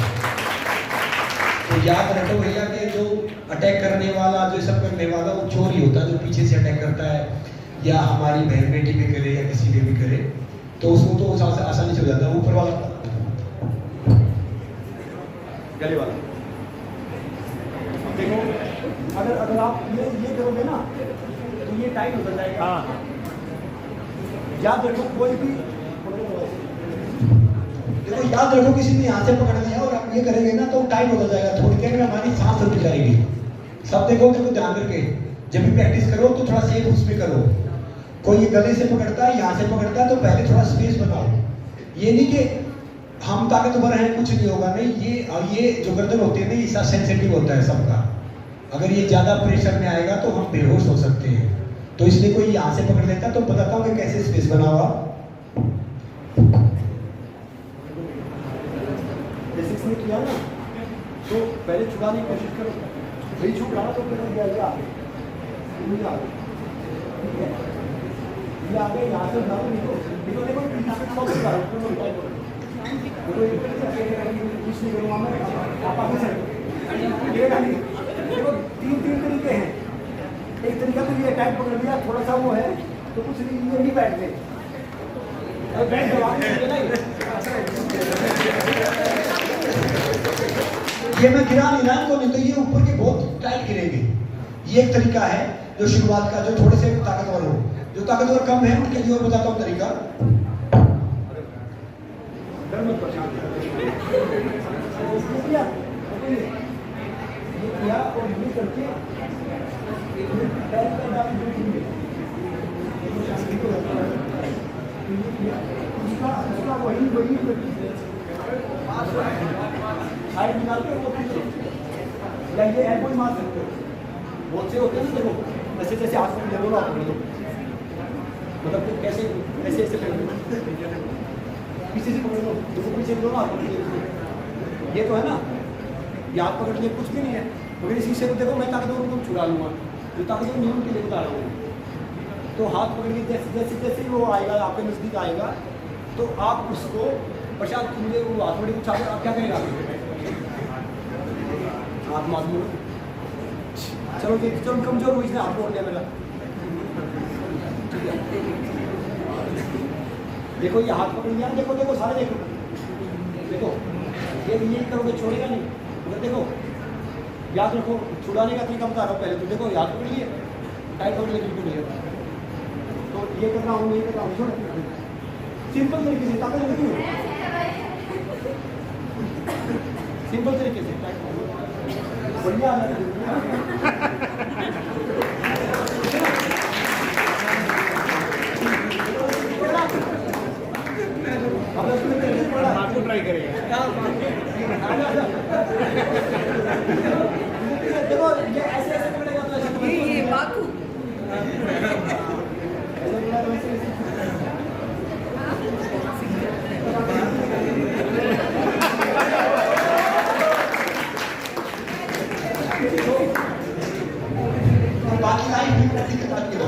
तो याद रखो भैया कि जो अटैक करने वाला, जो सब करने वाला, वो चोर ही होता है। जो पीछे से अटैक करता है या हमारी बहन बेटी पे करे या किसी पे भी करे, तो उसको तो आसानी से हो जाता है। ऊपर वाला गले वाला देखो, अगर आप ये करोगे ना तो ये टाइट हो जाएगा। याद रखो कोई भी देखो, याद रखो किसी ने यहाँ से पकड़ लिया और आप ये करेंगे ना तो टाइट होता जाएगा। थोड़ी देर में हमारी सांस रुक जाएगी। सब देखो ध्यान करके, जब भी प्रैक्टिस करो तो थोड़ा सेफ उसमें करो। कोई गले से पकड़ता है, यहाँ से पकड़ता है, तो पहले थोड़ा स्पेस बनाओ। ये नहीं कि हम ताकतवर हैं कुछ नहीं होगा, नहीं। ये जो गर्दन होती है ना, इसका सेंसिटिव होता है सबका। अगर ये ज्यादा प्रेशर में आएगा तो हम बेहोश हो सकते हैं। तो इसलिए कोई यहाँ से पकड़ लेता है। तो बताता हूँ कि कैसे स्पेस बना हुआ। जैसे इसने किया ना, तो पहले छुड़ाने की कोशिश करो, वही छूट रहा तो फिर ये आ गए, ये आ गए यहाँ से उठा दो। देखो देखो कुछ नहीं करूँगा मैं, आप आगे से देखो। तीन तरीके हैं। एक तरीका तो ये टाइट पकड़ लिया, थोड़ा सा वो है तो कुछ नहीं, ये नहीं बैठ गए, ये मैं गिरा नहीं रहा इनको, नहीं तो ये ऊपर के बहुत टाइट गिरेंगे। ये एक तरीका है जो शुरुआत का, जो थोड़े से ताकतवर हो। जो ताकतवर कम है उनके लिए और बताता हूँ तरीका। साइड निकाल के वो या ये एल्बो मार सकते हो। बहुत से होते हैं ना, देखो जैसे जैसे हाथ में ले लो आप, मतलब कि कैसे ऐसे ऐसे पकड़ लो, पीछे से पकड़ लो, देखो पीछे लो ना, ये तो है ना, ये हाथ पकड़ लिए कुछ भी नहीं है। मगर इसी से तो देखो मैं ताकतवर को छुड़ा लूँगा, जो ताकतवर नियम के लिए बता रहा हूँ। तो हाथ पकड़ के जैसे जैसे जैसे वो आएगा, आपके नज़दीक आएगा, तो आप उसको प्रसाद मुझे वो हाथ बड़ी कुछ आप क्या करेगा, हाथ मार लो। चलो चलो कमजोर हुई, इसने हाथ तोड़ लिया मेरा। देखो ये हाथ पकड़ लिया, देखो देखो सारे देखो देखो, ये करोगे छोड़ेगा नहीं। मगर देखो याद रखो, छुड़ाने का तरीका बता रहा हूँ। पहले तो देखो याद पकड़ लिए, टाइट पकड़ लिए बिल्कुल नहीं, तो ये कर रहा हूँ, ये कर रहा हूँ, छोड़ सिंपल तरीके से, ताकत लगी हो सिंपल तरीके से बढ़िया आ आपको ट्राई करेगा। देखो ये ऐसे ऐसे पकड़ेगा तो ऐसे ये बाकू बाकी लाइफ भी प्रैक्टिस करते हो।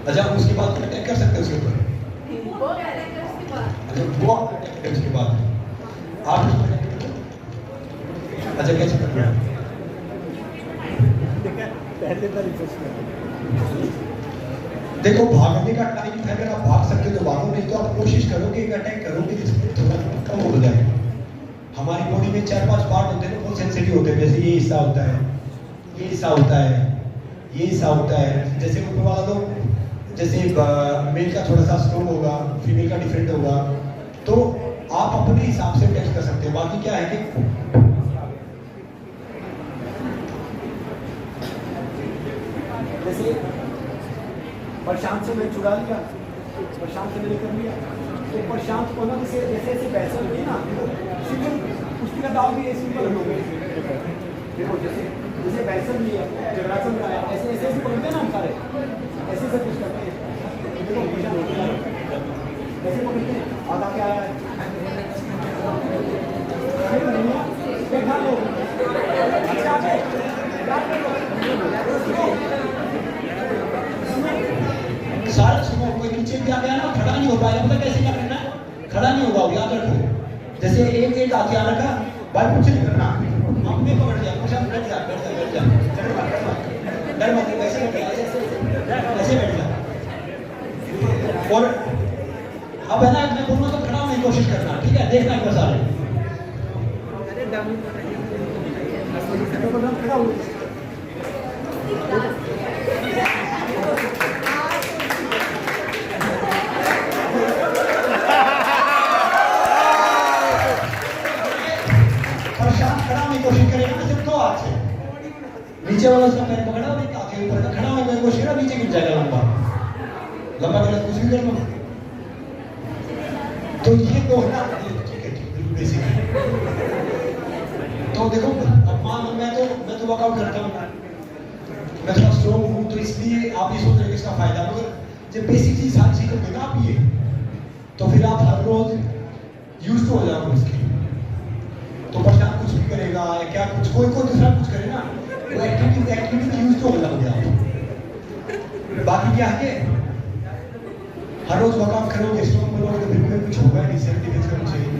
अच्छा उसके बाद अटैक कर सकते हैं उसके ऊपर। अच्छा वो अटैक कर उसके आप अच्छा कैसे कर रहे हैं? देखो भागने का टाइम है, अगर आप भाग सकते हो तो भागो, नहीं तो आप कोशिश करोगे एक अटैक करोगे जिसमें थोड़ा कम हो जाए। हमारी बॉडी में 4-5 पार्ट होते हैं, बहुत सेंसिटिव होते हैं, जैसे ये हिस्सा होता है, ये हिस्सा होता है, ये हिस्सा होता है। जैसे ऊपर वाला लोग, जैसे मेल का थोड़ा सा स्ट्रॉन्ग होगा, फीमेल का डिफरेंट होगा, तो आप अपने हिसाब से टेस्ट कर सकते हो। बाकी क्या है कि जैसे प्रशांत से मैं चुरा लिया, प्रशांत से मैंने कर लिया, तो प्रशांत को ना जैसे जैसे पैसे हुए ना, सिंपल उसकी का दाव भी सिंपल हो गए। देखो जैसे जैसे पैसे लिया जगरासन का ऐसे ऐसे पकड़ते हैं ना हम सारे, ऐसे सब कुछ करते हैं। देखो ऐसे पकड़ते हैं, आधा क्या है देखा लो, सारे सुनो, कोई नीचे भी आ गया ना खड़ा नहीं हो पाएगा, पता कैसे क्या करना है? खड़ा नहीं होगा, याद रखो। जैसे एक हाथ यहाँ रखा, भाई कुछ नहीं करना, अपने पकड़ लिया, कुछ बैठ जा, बैठ जा, बैठ जा, डर मत, वैसे बैठ जा, ऐसे बैठ जा। और अब है ना, मैं बोलूँ तो खड़ा होने की कोशिश करना, ठीक है? देखना एक बार सारे खड़ा हो। कोशिश करेगा ना, सिर्फ 2 हाथ से नीचे वाला उसका पैर पकड़ा और एक हाथ ऊपर का खड़ा होने की कोशिश करेगा, नीचे गिर जाएगा लंबा लंबा, गलत कुछ भी कर लो। तो ये तो है ना, ठीक है, बिल्कुल बेसिक है। तो देखो अब मान लो मैं तो वर्कआउट करता हूँ, मैं थोड़ा स्ट्रॉन्ग हूँ, तो इसलिए आप ये सोच रहे हो इसका फायदा, मगर जब बेसिक चीज सारी सीखोगे ना आप ये, तो फिर आप हर रोज यूज तो हो जाओगे उसकी। तो प्रशांत कुछ भी करेगा या क्या कुछ कोई दूसरा कुछ करे ना, वो एक्टिविटी यूज तो हो जाओगे आप। बाकी क्या है, हर रोज वर्कआउट करोगे, स्ट्रॉन्ग बनोगे, तो बिल्कुल कुछ होगा नहीं। सेल्फ डिफेंस करना चाहिए,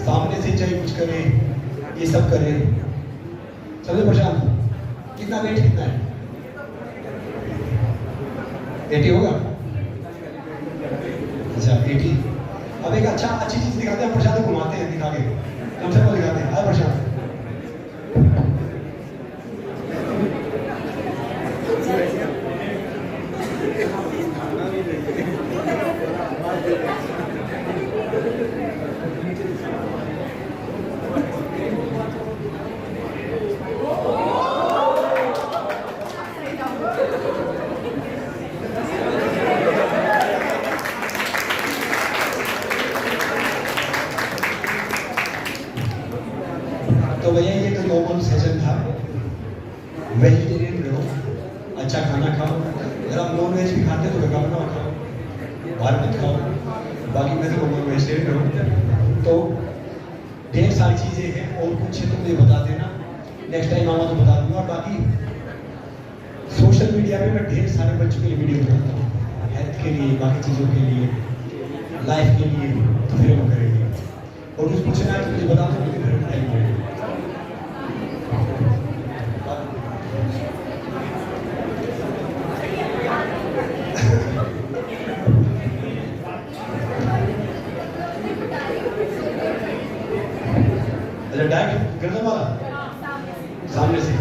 सामने से चाहिए कुछ करे, ये सब करे। चलो प्रशांत, कितना वेट कितना है? 80 होगा? अच्छा 80। अब एक अच्छी चीज दिखाते हैं, प्रशांत को घुमाते हैं, दिखा के हम सबको दिखाते हैं। आए प्रशांत, तो भैया ये तो नॉर्मल सेशन था। वेजिटेरियन रहो, अच्छा खाना खाओ, अगर आप नॉन वेज भी खाते हो तो घर बना खाओ, बाहर मत खाओ। बाकी मैं तो नॉन वेजिटेरियन रहूँ। तो ढेर सारी चीज़ें हैं, और कुछ है तो मुझे बता देना, नेक्स्ट टाइम आऊँगा तो बता दूँगा। और बाकी सोशल मीडिया पे मैं ढेर सारे बच्चों के लिए वीडियो बनाता हूँ, हेल्थ के लिए, बाकी चीज़ों के लिए, लाइफ के लिए, तो फिर हम करेंगे। और कुछ पूछना है तो मुझे बता दो, मुझे फिर टाइम मिलेगा। डायरेक्ट गर्दन वाला सामने से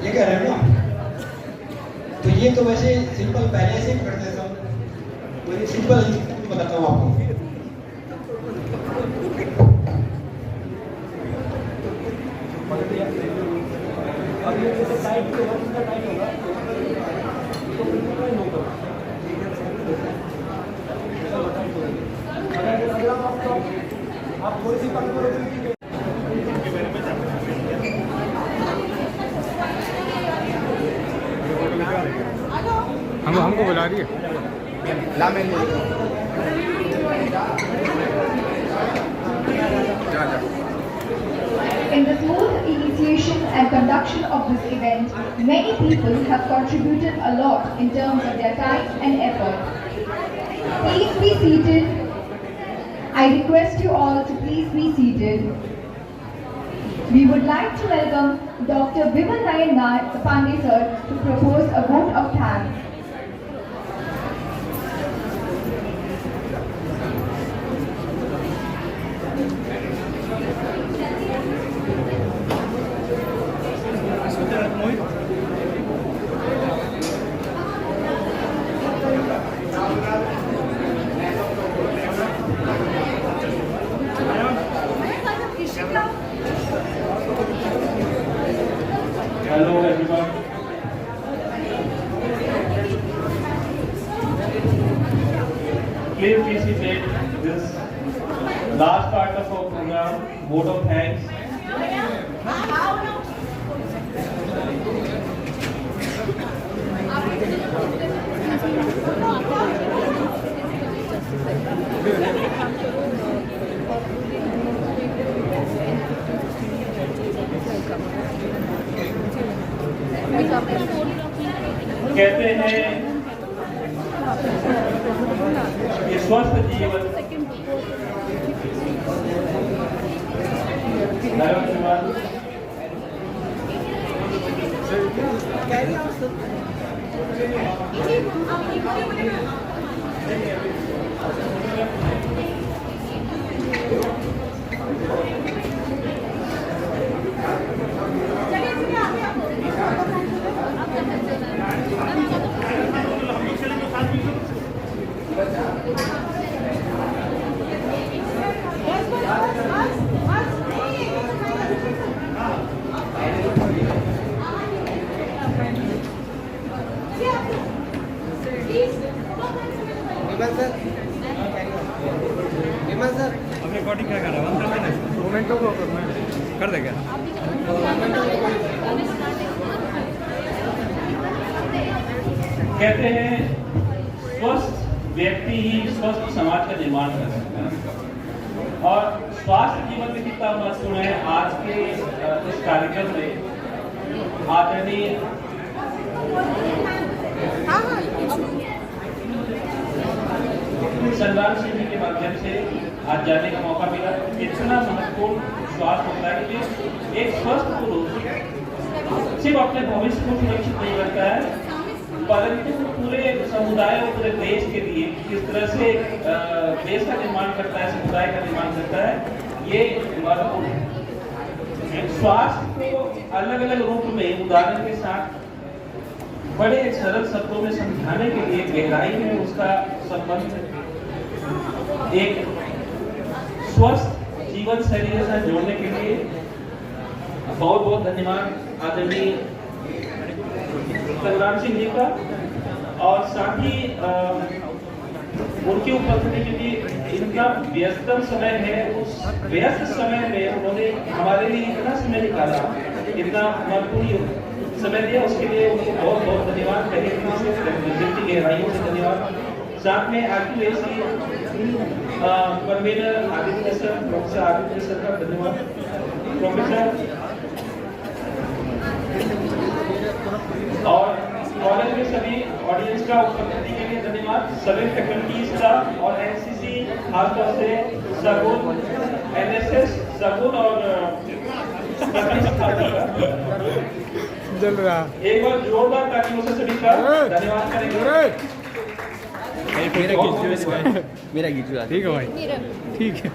ये कह रहे हो ना? तो ये तो वैसे सिंपल पहले से करते थे, तो सिंपल बताता हूँ आपको। आप थोड़ी सी हमको बुला रही है। ला मैं In the smooth initiation and conduction of this event, many people have contributed a lot in terms of their time and effort. Please be seated. I request you all to please be seated. We would like to welcome Dr. Vimal Nayan Pandey sir to propose a vote of thanks. Hello everyone. Please be seated. This last part of our program, vote of thanks. कहते हैं कि स्वस्थ जीवन रिकॉर्डिंग क्या कर रहा हूँ? मोमेंटो को कर दे क्या? कहते हैं स्वस्थ व्यक्ति ही स्वस्थ समाज का निर्माण कर सकता है और स्वास्थ्य जीवन में कितना महत्वपूर्ण है। आज के इस कार्यक्रम में आदरणीय संग्राम सिंह जी के माध्यम से आज जाने का मौका मिला। इतना महत्वपूर्ण स्वास्थ्य होता है कि एक स्वस्थ पुरुष सिर्फ अपने भविष्य को सुरक्षित नहीं रखता है परंतु पूरे समुदाय और पूरे देश के लिए किस तरह से देश का निर्माण करता है, समुदाय का निर्माण करता है, ये महत्वपूर्ण है। स्वास्थ्य को अलग अलग रूप में उदाहरण के साथ बड़े सरल शब्दों में समझाने के लिए गहराई में उसका संबंध एक स्वस्थ जीवन शैली के साथ जोड़ने के लिए बहुत बहुत धन्यवाद आदरणीय संग्राम सिंह जी का और साथ ही उनकी उपस्थिति क्योंकि इनका व्यस्तम समय है, उस व्यस्त समय में उन्होंने हमारे लिए इतना समय निकाला, इतना महत्वपूर्ण समय दिया, उसके लिए उनको बहुत बहुत धन्यवाद। दिल की गहराइयों से धन्यवाद। साथ में RTAC convener Aditya sir, professor Aditya sir का धन्यवाद। प्रोफेसर और कॉलेज में सभी ऑडियंस का उपस्थिति के लिए धन्यवाद। सभी फैकल्टीज का और एनसीसी खासतौर से सगुन, एनएसएस सगुन और एक बार जोरदार तालियों से सभी का धन्यवाद करेंगे। मेरा गीत ठीक है भाई, ठीक है।